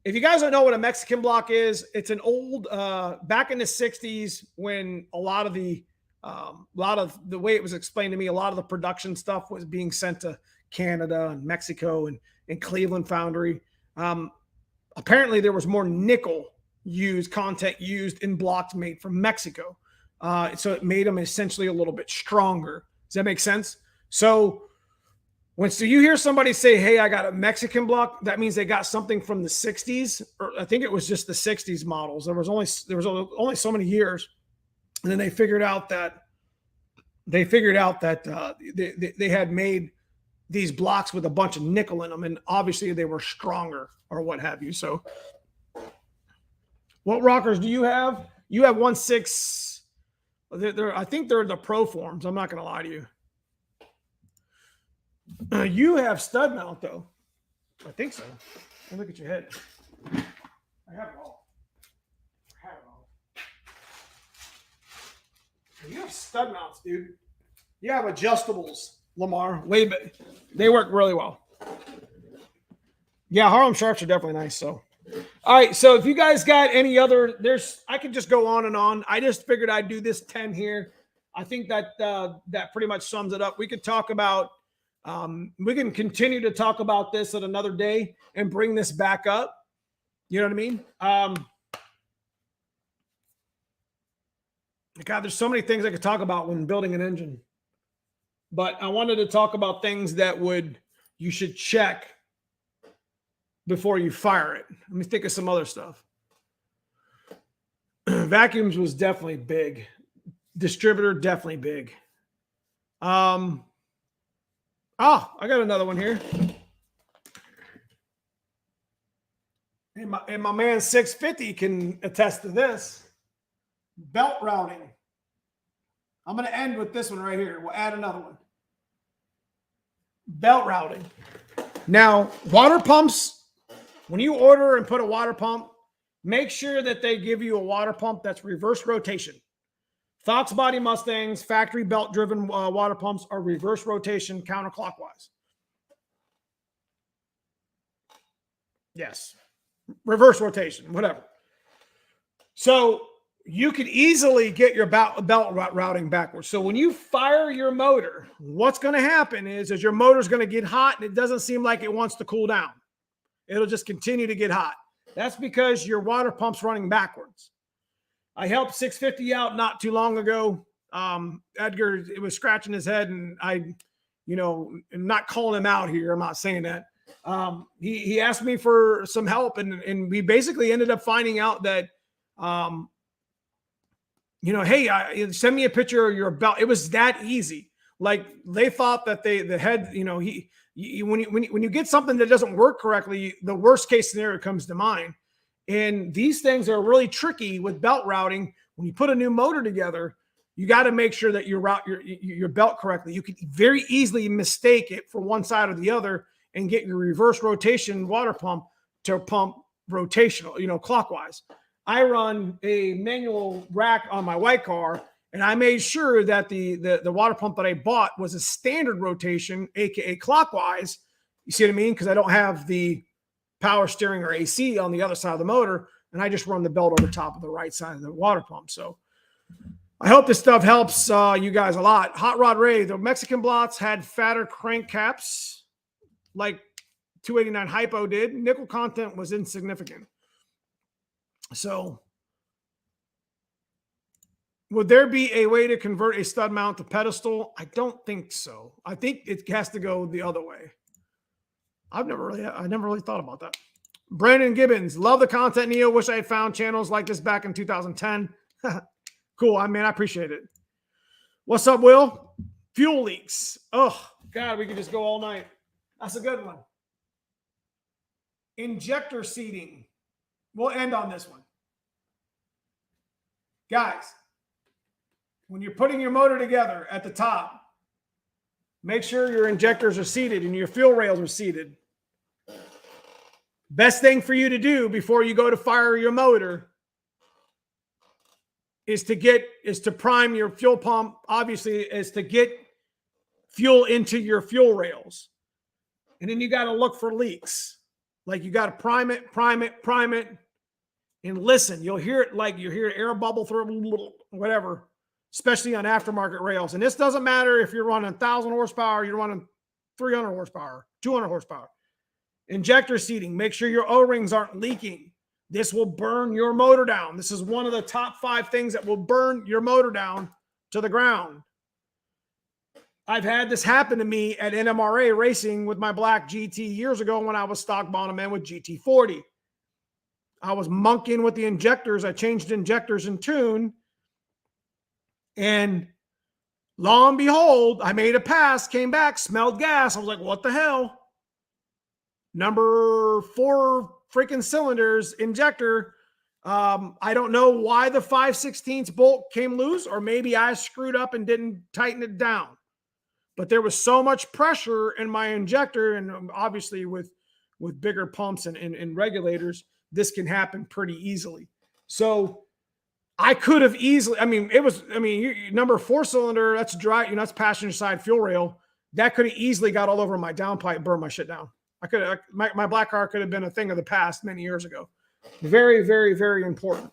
if you guys don't know what a Mexican block is, it's an old, back in the 60s, when a lot of the way it was explained to me, a lot of the production stuff was being sent to Canada and Mexico and Cleveland Foundry. Apparently there was more nickel content used in blocks made from Mexico. So it made them essentially a little bit stronger. Does that make sense? So you hear somebody say, hey, I got a Mexican block, that means they got something from the 60s, or I think it was just the 60s models. There was only so many years. And then they figured out that they had made these blocks with a bunch of nickel in them, and obviously they were stronger or what have you. So what rockers do you have? You have 1.6. I think they're the Pro forms. I'm not going to lie to you. You have stud mount though. I think so. Look at your head. I have it all. You have stud mounts, dude. You have adjustables, Lamar. They work really well. Yeah, Harlem Sharps are definitely nice. So, all right. So if you guys got any other, I could just go on and on. I just figured I'd do this 10 here. I think that that pretty much sums it up. We could talk about, we can continue to talk about this at another day and bring this back up. You know what I mean? God, there's so many things I could talk about when building an engine, but I wanted to talk about things that you should check before you fire it. Let me think of some other stuff. Vacuums was definitely big. Distributor, definitely big. I got another one here. And my man 650 can attest to this. Belt routing. I'm going to end with this one right here. We'll add another one. Belt routing. Now, water pumps, when you order and put a water pump, make sure that they give you a water pump that's reverse rotation. Foxbody Mustangs, factory belt-driven water pumps are reverse rotation counterclockwise. Yes. Reverse rotation, whatever. So you could easily get your belt routing backwards. So when you fire your motor, what's going to happen is your motor's going to get hot and it doesn't seem like it wants to cool down. It'll just continue to get hot. That's because your water pump's running backwards. I helped 650 out not too long ago. Edgar, it was scratching his head, and I'm not calling him out here. I'm not saying that. He asked me for some help, and we basically ended up finding out that, hey, send me a picture of your belt. It was that easy. Like they thought that the head, when you get something that doesn't work correctly, the worst case scenario comes to mind. And these things are really tricky with belt routing. When you put a new motor together, you got to make sure that you route your belt correctly. You could very easily mistake it for one side or the other and get your reverse rotation water pump to pump rotational, clockwise. I run a manual rack on my white car, and I made sure that the water pump that I bought was a standard rotation, aka clockwise. You see what I mean? Because I don't have the power steering or AC on the other side of the motor, and I just run the belt over top of the right side of the water pump. So I hope this stuff helps you guys a lot. Hot Rod Ray, the Mexican Blots had fatter crank caps like 289 Hypo did. Nickel content was insignificant. So would there be a way to convert a stud mount to pedestal? I don't think so. I think it has to go the other way. I never really thought about that. Brandon Gibbons, love the content, Neo. Wish I had found channels like this back in 2010. Cool. I appreciate it. What's up, Will? Fuel leaks. Oh, God, we could just go all night. That's a good one. Injector seating. We'll end on this one. Guys, when you're putting your motor together at the top, make sure your injectors are seated and your fuel rails are seated. Best thing for you to do before you go to fire your motor is to prime your fuel pump. Obviously, is to get fuel into your fuel rails. And then you got to look for leaks. Like you got to prime it, and listen. You'll hear it like you hear air bubble through, whatever, especially on aftermarket rails. And this doesn't matter if you're running 1,000 horsepower, you're running 300 horsepower, 200 horsepower. Injector seating, make sure your O-rings aren't leaking. This will burn your motor down. This is one of the top 5 things that will burn your motor down to the ground. I've had this happen to me at NMRA racing with my black GT years ago when I was stock bottom end with GT40. I was monkeying with the injectors. I changed injectors in tune. And Lo and behold, I made a pass, came back, smelled gas. I was like, what the hell? Number 4 freaking cylinders injector. I don't know why the 5/16 bolt came loose, or maybe I screwed up and didn't tighten it down. But there was so much pressure in my injector, and obviously with bigger pumps and regulators, this can happen pretty easily. So I could have easily, number 4 cylinder, that's dry, that's passenger side fuel rail. That could have easily got all over my downpipe, burned my shit down. My black car could have been a thing of the past many years ago. Very, very, very important.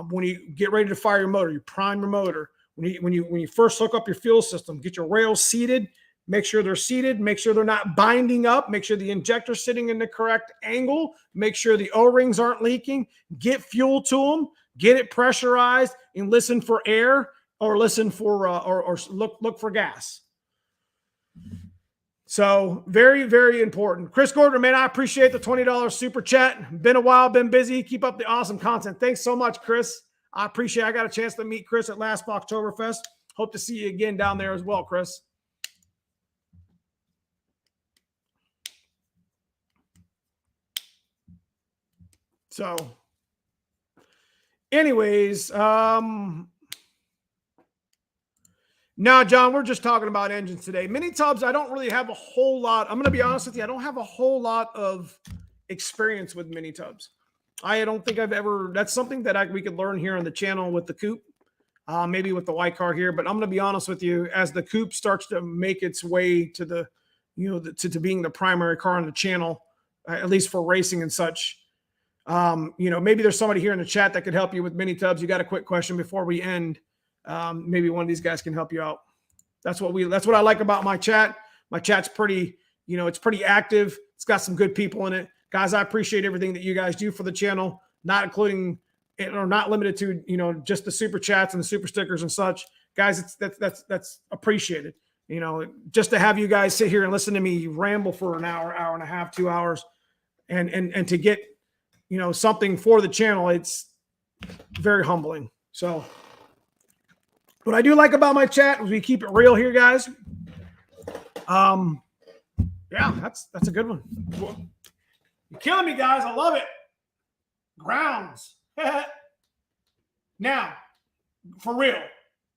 When you get ready to fire your motor, you prime your motor. When you first hook up your fuel system, get your rails seated. Make sure they're seated. Make sure they're not binding up. Make sure the injector's sitting in the correct angle. Make sure the O-rings aren't leaking. Get fuel to them. Get it pressurized, and listen for air, or listen for or look for gas. So very, very important. Chris Gordon, man, I appreciate the $20 super chat. Been a while, been busy. Keep up the awesome content. Thanks so much, Chris. I appreciate it. I got a chance to meet Chris at last Oktoberfest. Hope to see you again down there as well, Chris. So anyways, now, John, we're just talking about engines today. Mini tubs, I don't really have a whole lot. I'm going to be honest with you. I don't have a whole lot of experience with mini tubs. I don't think I've ever, that's something that we could learn here on the channel with the coupe, maybe with the white car here. But I'm going to be honest with you, as the coupe starts to make its way to the, to being the primary car on the channel, at least for racing and such, maybe there's somebody here in the chat that could help you with mini tubs. You got a quick question before we end. Maybe one of these guys can help you out. That's what I like about my chat. My chat's pretty, it's pretty active. It's got some good people in it. Guys, I appreciate everything that you guys do for the channel, not including or not limited to, just the super chats and the super stickers and such. Guys, that's appreciated. Just to have you guys sit here and listen to me ramble for an hour, hour and a half, 2 hours, and to get, something for the channel, it's very humbling. So what I do like about my chat is we keep it real here, guys. Yeah, that's a good one. You're killing me, guys. I love it. Grounds. Now, for real,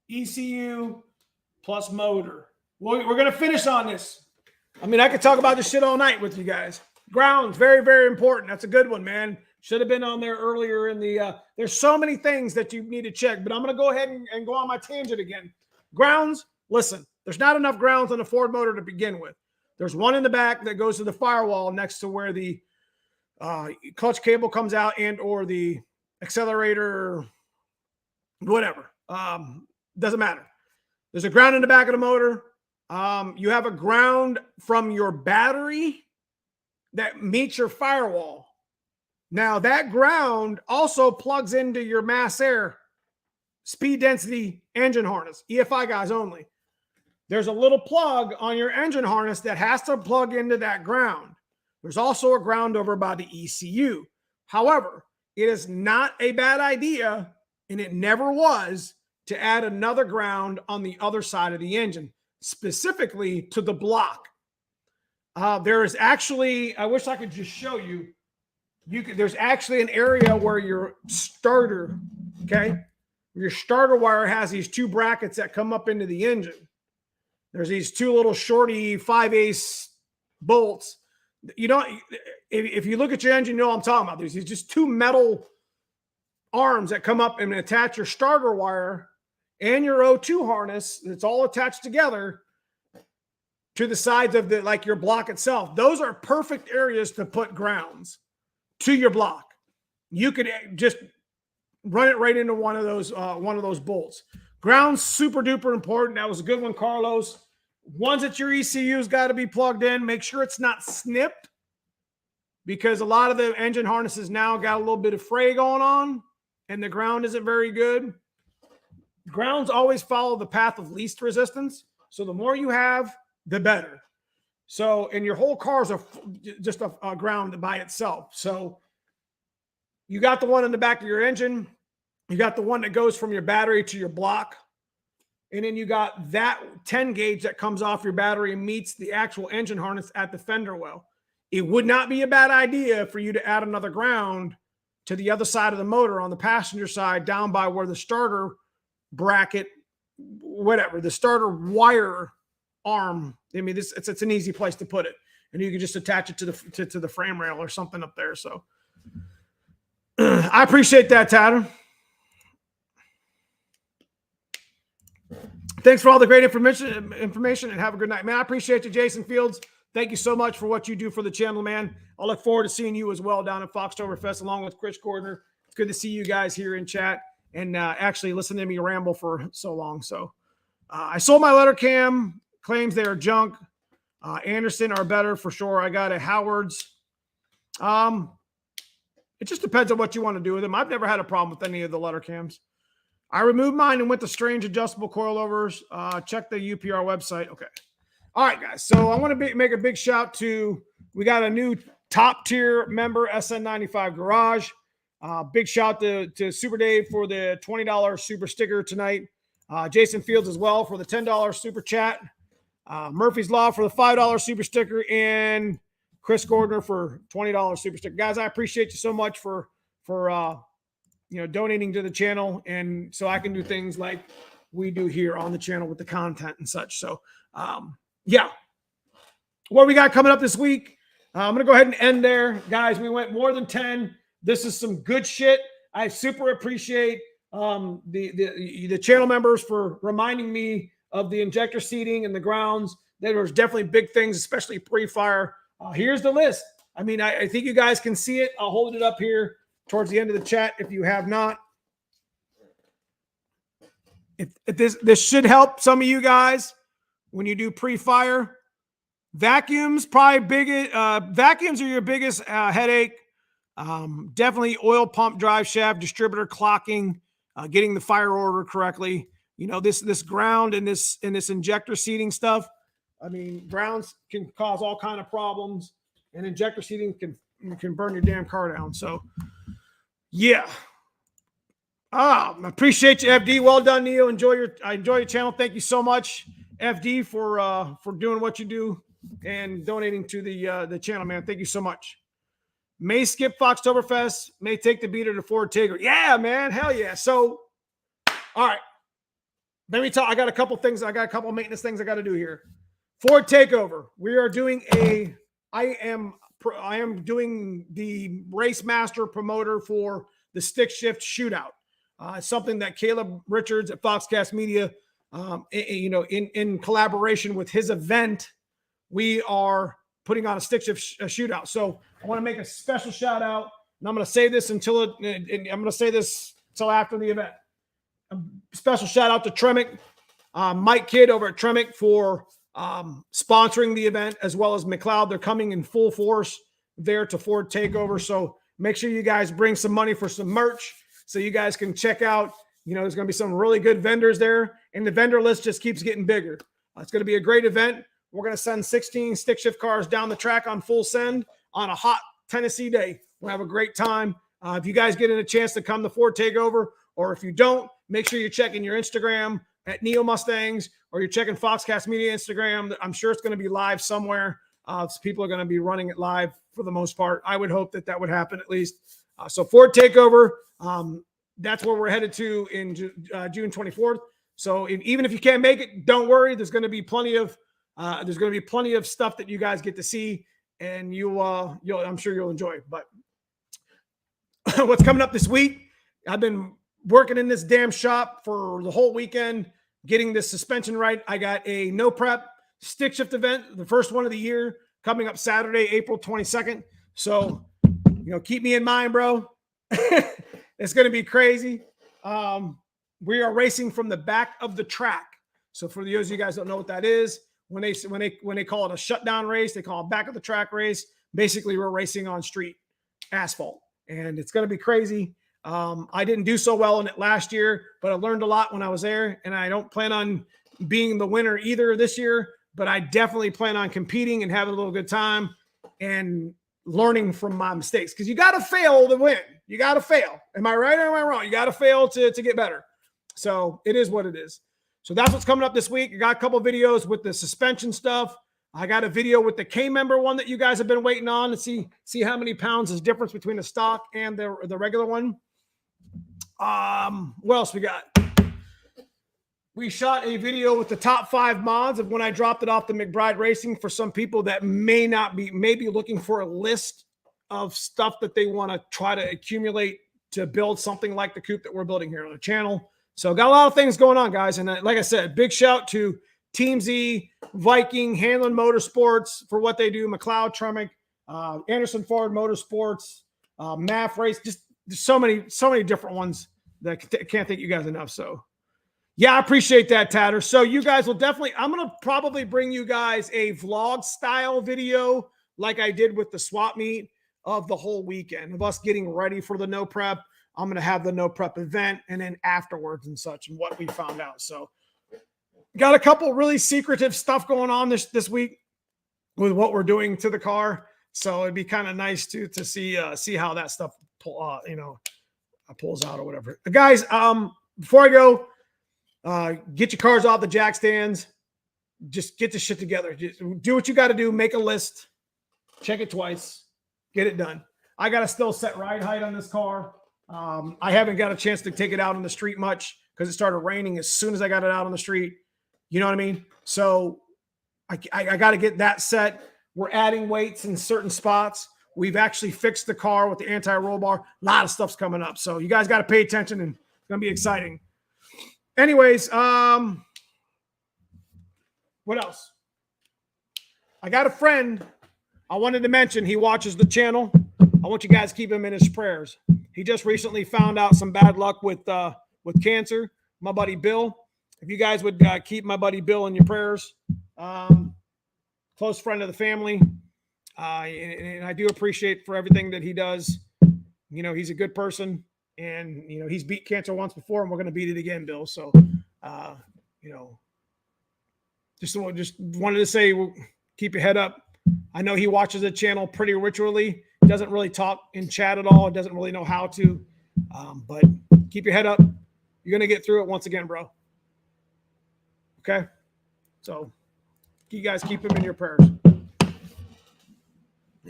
ECU plus motor. We're going to finish on this. I could talk about this shit all night with you guys. Grounds, very, very important. That's a good one, man. Should have been on there earlier in the there's so many things that you need to check, but I'm going to go ahead and go on my tangent again. Grounds, listen, there's not enough grounds on the Ford motor to begin with. There's one in the back that goes to the firewall next to where the clutch cable comes out and or the accelerator, whatever. Doesn't matter. There's a ground in the back of the motor. You have a ground from your battery that meets your firewall. Now, that ground also plugs into your mass air speed density engine harness, EFI guys only. There's a little plug on your engine harness that has to plug into that ground. There's also a ground over by the ECU. However, it is not a bad idea, and it never was, to add another ground on the other side of the engine, specifically to the block. There is actually, I wish I could just show you. There's actually an area where your starter, your starter wire has these 2 brackets that come up into the engine. There's these 2 little shorty 5/8 bolts. If you look at your engine, you know what I'm talking about. There's just 2 metal arms that come up and attach your starter wire and your O2 harness. It's all attached together to the sides of your block itself. Those are perfect areas to put grounds to your block. You could just run it right into one of those bolts. Grounds, super duper important. That was a good one, Carlos. Ones that your ECU's got to be plugged in. Make sure it's not snipped, because a lot of the engine harnesses now got a little bit of fray going on and the ground isn't very good. Grounds always follow the path of least resistance. So the more you have, the better. So, and your whole car is just a ground by itself. So you got the one in the back of your engine. You got the one that goes from your battery to your block. and then you got that 10 gauge that comes off your battery and meets the actual engine harness at the fender well. It would not be a bad idea for you to add another ground to the other side of the motor on the passenger side, down by where the starter bracket, whatever, the starter wire arm. I mean, it's an easy place to put it, and you can just attach it to the frame rail or something up there. So I appreciate that, Tatter. Thanks for all the great information, and have a good night, man. I appreciate you, Jason Fields. Thank you so much for what you do for the channel, man. I'll look forward to seeing you as well down at Foxtoberfest along with Chris Gordner. It's good to see you guys here in chat and actually listen to me ramble for so long. So I sold my letter cam, claims they are junk. Anderson are better for sure. I got a Howard's. It just depends on what you want to do with them. I've never had a problem with any of the letter cams. I removed mine and went to strange adjustable coilovers. Check the UPR website. Okay. All right, guys. So I want to make a big shout to, we got a new top tier member, SN95 Garage. Big shout to Super Dave for the $20 super sticker tonight. Jason Fields as well for the $10 super chat. Murphy's Law for the $5 super sticker, and Chris Gordner for $20 super sticker. Guys, I appreciate you so much for donating to the channel, and so I can do things like we do here on the channel with the content and such. So, yeah. What we got coming up this week, I'm going to go ahead and end there. Guys, we went more than 10. This is some good shit. I super appreciate the channel members for reminding me of the injector seating and the grounds. There was definitely big things, especially pre-fire. Here's the list. I mean, I think you guys can see it. I'll hold it up here towards the end of the chat if you have not. If this should help some of you guys when you do pre-fire. Vacuums, vacuums are your biggest headache. Definitely oil pump, drive shaft, distributor clocking, getting the fire order correctly. You know, this ground and this injector seating stuff. I mean, grounds can cause all kind of problems, and injector seating can burn your damn car down. So, yeah. I appreciate you, FD. Well done, Neo. I enjoy your channel. Thank you so much, FD, for doing what you do and donating to the channel, man. Thank you so much. May skip Foxtoberfest. May take the beater to Ford Takeover. Yeah, man. Hell yeah. So, all right. Let me talk. I got a couple things. I got a couple maintenance things I got to do here. Ford Takeover. We are doing I am doing the Race Master promoter for the stick shift shootout. Something that Caleb Richards at Foxcast Media, in collaboration with his event, we are putting on a stick shift shootout. So I want to make a special shout out, and I'm going to say this until after the event. A special shout out to Tremick, Mike Kidd over at Tremick for sponsoring the event, as well as McLeod. They're coming in full force there to Ford Takeover. So make sure you guys bring some money for some merch so you guys can check out. There's going to be some really good vendors there, and the vendor list just keeps getting bigger. It's going to be a great event. We're going to send 16 stick shift cars down the track on full send on a hot Tennessee day. We'll have a great time. If you guys get in a chance to come to Ford Takeover, or if you don't, make sure you're checking your Instagram at Neo Mustangs, or you're checking Foxcast Media Instagram. I'm sure it's going to be live somewhere. So people are going to be running it live for the most part. I would hope that would happen at least. So Ford Takeover, that's where we're headed to in June 24th. So even if you can't make it, don't worry. There's going to be plenty of stuff that you guys get to see, and I'm sure you'll enjoy. But what's coming up this week? I've been working in this damn shop for the whole weekend, getting this suspension right. I got a no prep stick shift event, the first one of the year, coming up Saturday, April 22nd. So, keep me in mind, bro. It's going to be crazy. We are racing from the back of the track. So for those of you guys don't know what that is, when they call it a shutdown race, they call it back of the track race. Basically, we're racing on street asphalt, and it's going to be crazy. I didn't do so well in it last year, but I learned a lot when I was there, and I don't plan on being the winner either this year, but I definitely plan on competing and having a little good time and learning from my mistakes, because you got to fail to win. You got to fail. Am I right or am I wrong? You got to fail to get better. So it is what it is. So that's what's coming up this week. I got a couple videos with the suspension stuff. I got a video with the K-member one that you guys have been waiting on to see how many pounds is difference between the stock and the regular one. What else we got? We shot a video with the top 5 mods of when I dropped it off the McBride Racing for some people that may be looking for a list of stuff that they want to try to accumulate to build something like the coupe that we're building here on the channel. So got a lot of things going on, guys. And like I said, big shout to Team Z, Viking, Hanlon Motorsports for what they do, McLeod Tremec, Anderson Ford Motorsports, MAF Race, just so many different ones that I can't thank you guys enough. So yeah, I appreciate that, Tatter. So you guys will definitely, I'm going to probably bring you guys a vlog style video like I did with the swap meet of the whole weekend of us getting ready for the no prep. I'm going to have the no prep event and then afterwards and such and what we found out. So got a couple really secretive stuff going on this week with what we're doing to the car. So it'd be kind of nice to see how that stuff pulls out or whatever. Guys, before I go, get your cars off the jack stands. Just get the shit together. Just do what you got to do. Make a list. Check it twice. Get it done. I got to still set ride height on this car. I haven't got a chance to take it out on the street much because it started raining as soon as I got it out on the street. You know what I mean? So I got to get that set. We're adding weights in certain spots. We've actually fixed the car with the anti-roll bar. A lot of stuff's coming up. So you guys got to pay attention, and it's going to be exciting. Anyways, what else? I got a friend I wanted to mention. He watches the channel. I want you guys to keep him in his prayers. He just recently found out some bad luck with cancer. My buddy Bill. If you guys would keep my buddy Bill in your prayers. Close friend of the family. And I do appreciate for everything that he does. You know, he's a good person. And, you know, he's beat cancer once before, and we're going to beat it again, Bill. So, you know, just wanted to say, keep your head up. I know he watches the channel pretty ritually. Doesn't really talk in chat at all. Doesn't really know how to. But keep your head up. You're going to get through it once again, bro. Okay? So, you guys keep him in your prayers.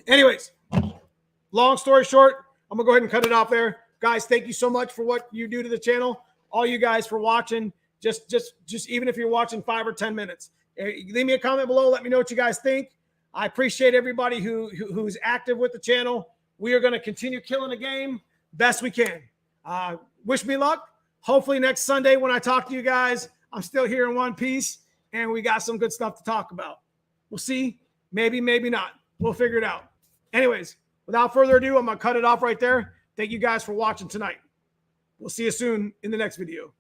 Anyways, long story short, I'm going to go ahead and cut it off there. Guys, thank you so much for what you do to the channel. All you guys for watching. Just even if you're watching 5 or 10 minutes, leave me a comment below. Let me know what you guys think. I appreciate everybody who's active with the channel. We are going to continue killing the game best we can. Wish me luck. Hopefully next Sunday when I talk to you guys, I'm still here in one piece and we got some good stuff to talk about. We'll see. Maybe, maybe not. We'll figure it out. Anyways, without further ado, I'm going to cut it off right there. Thank you guys for watching tonight. We'll see you soon in the next video.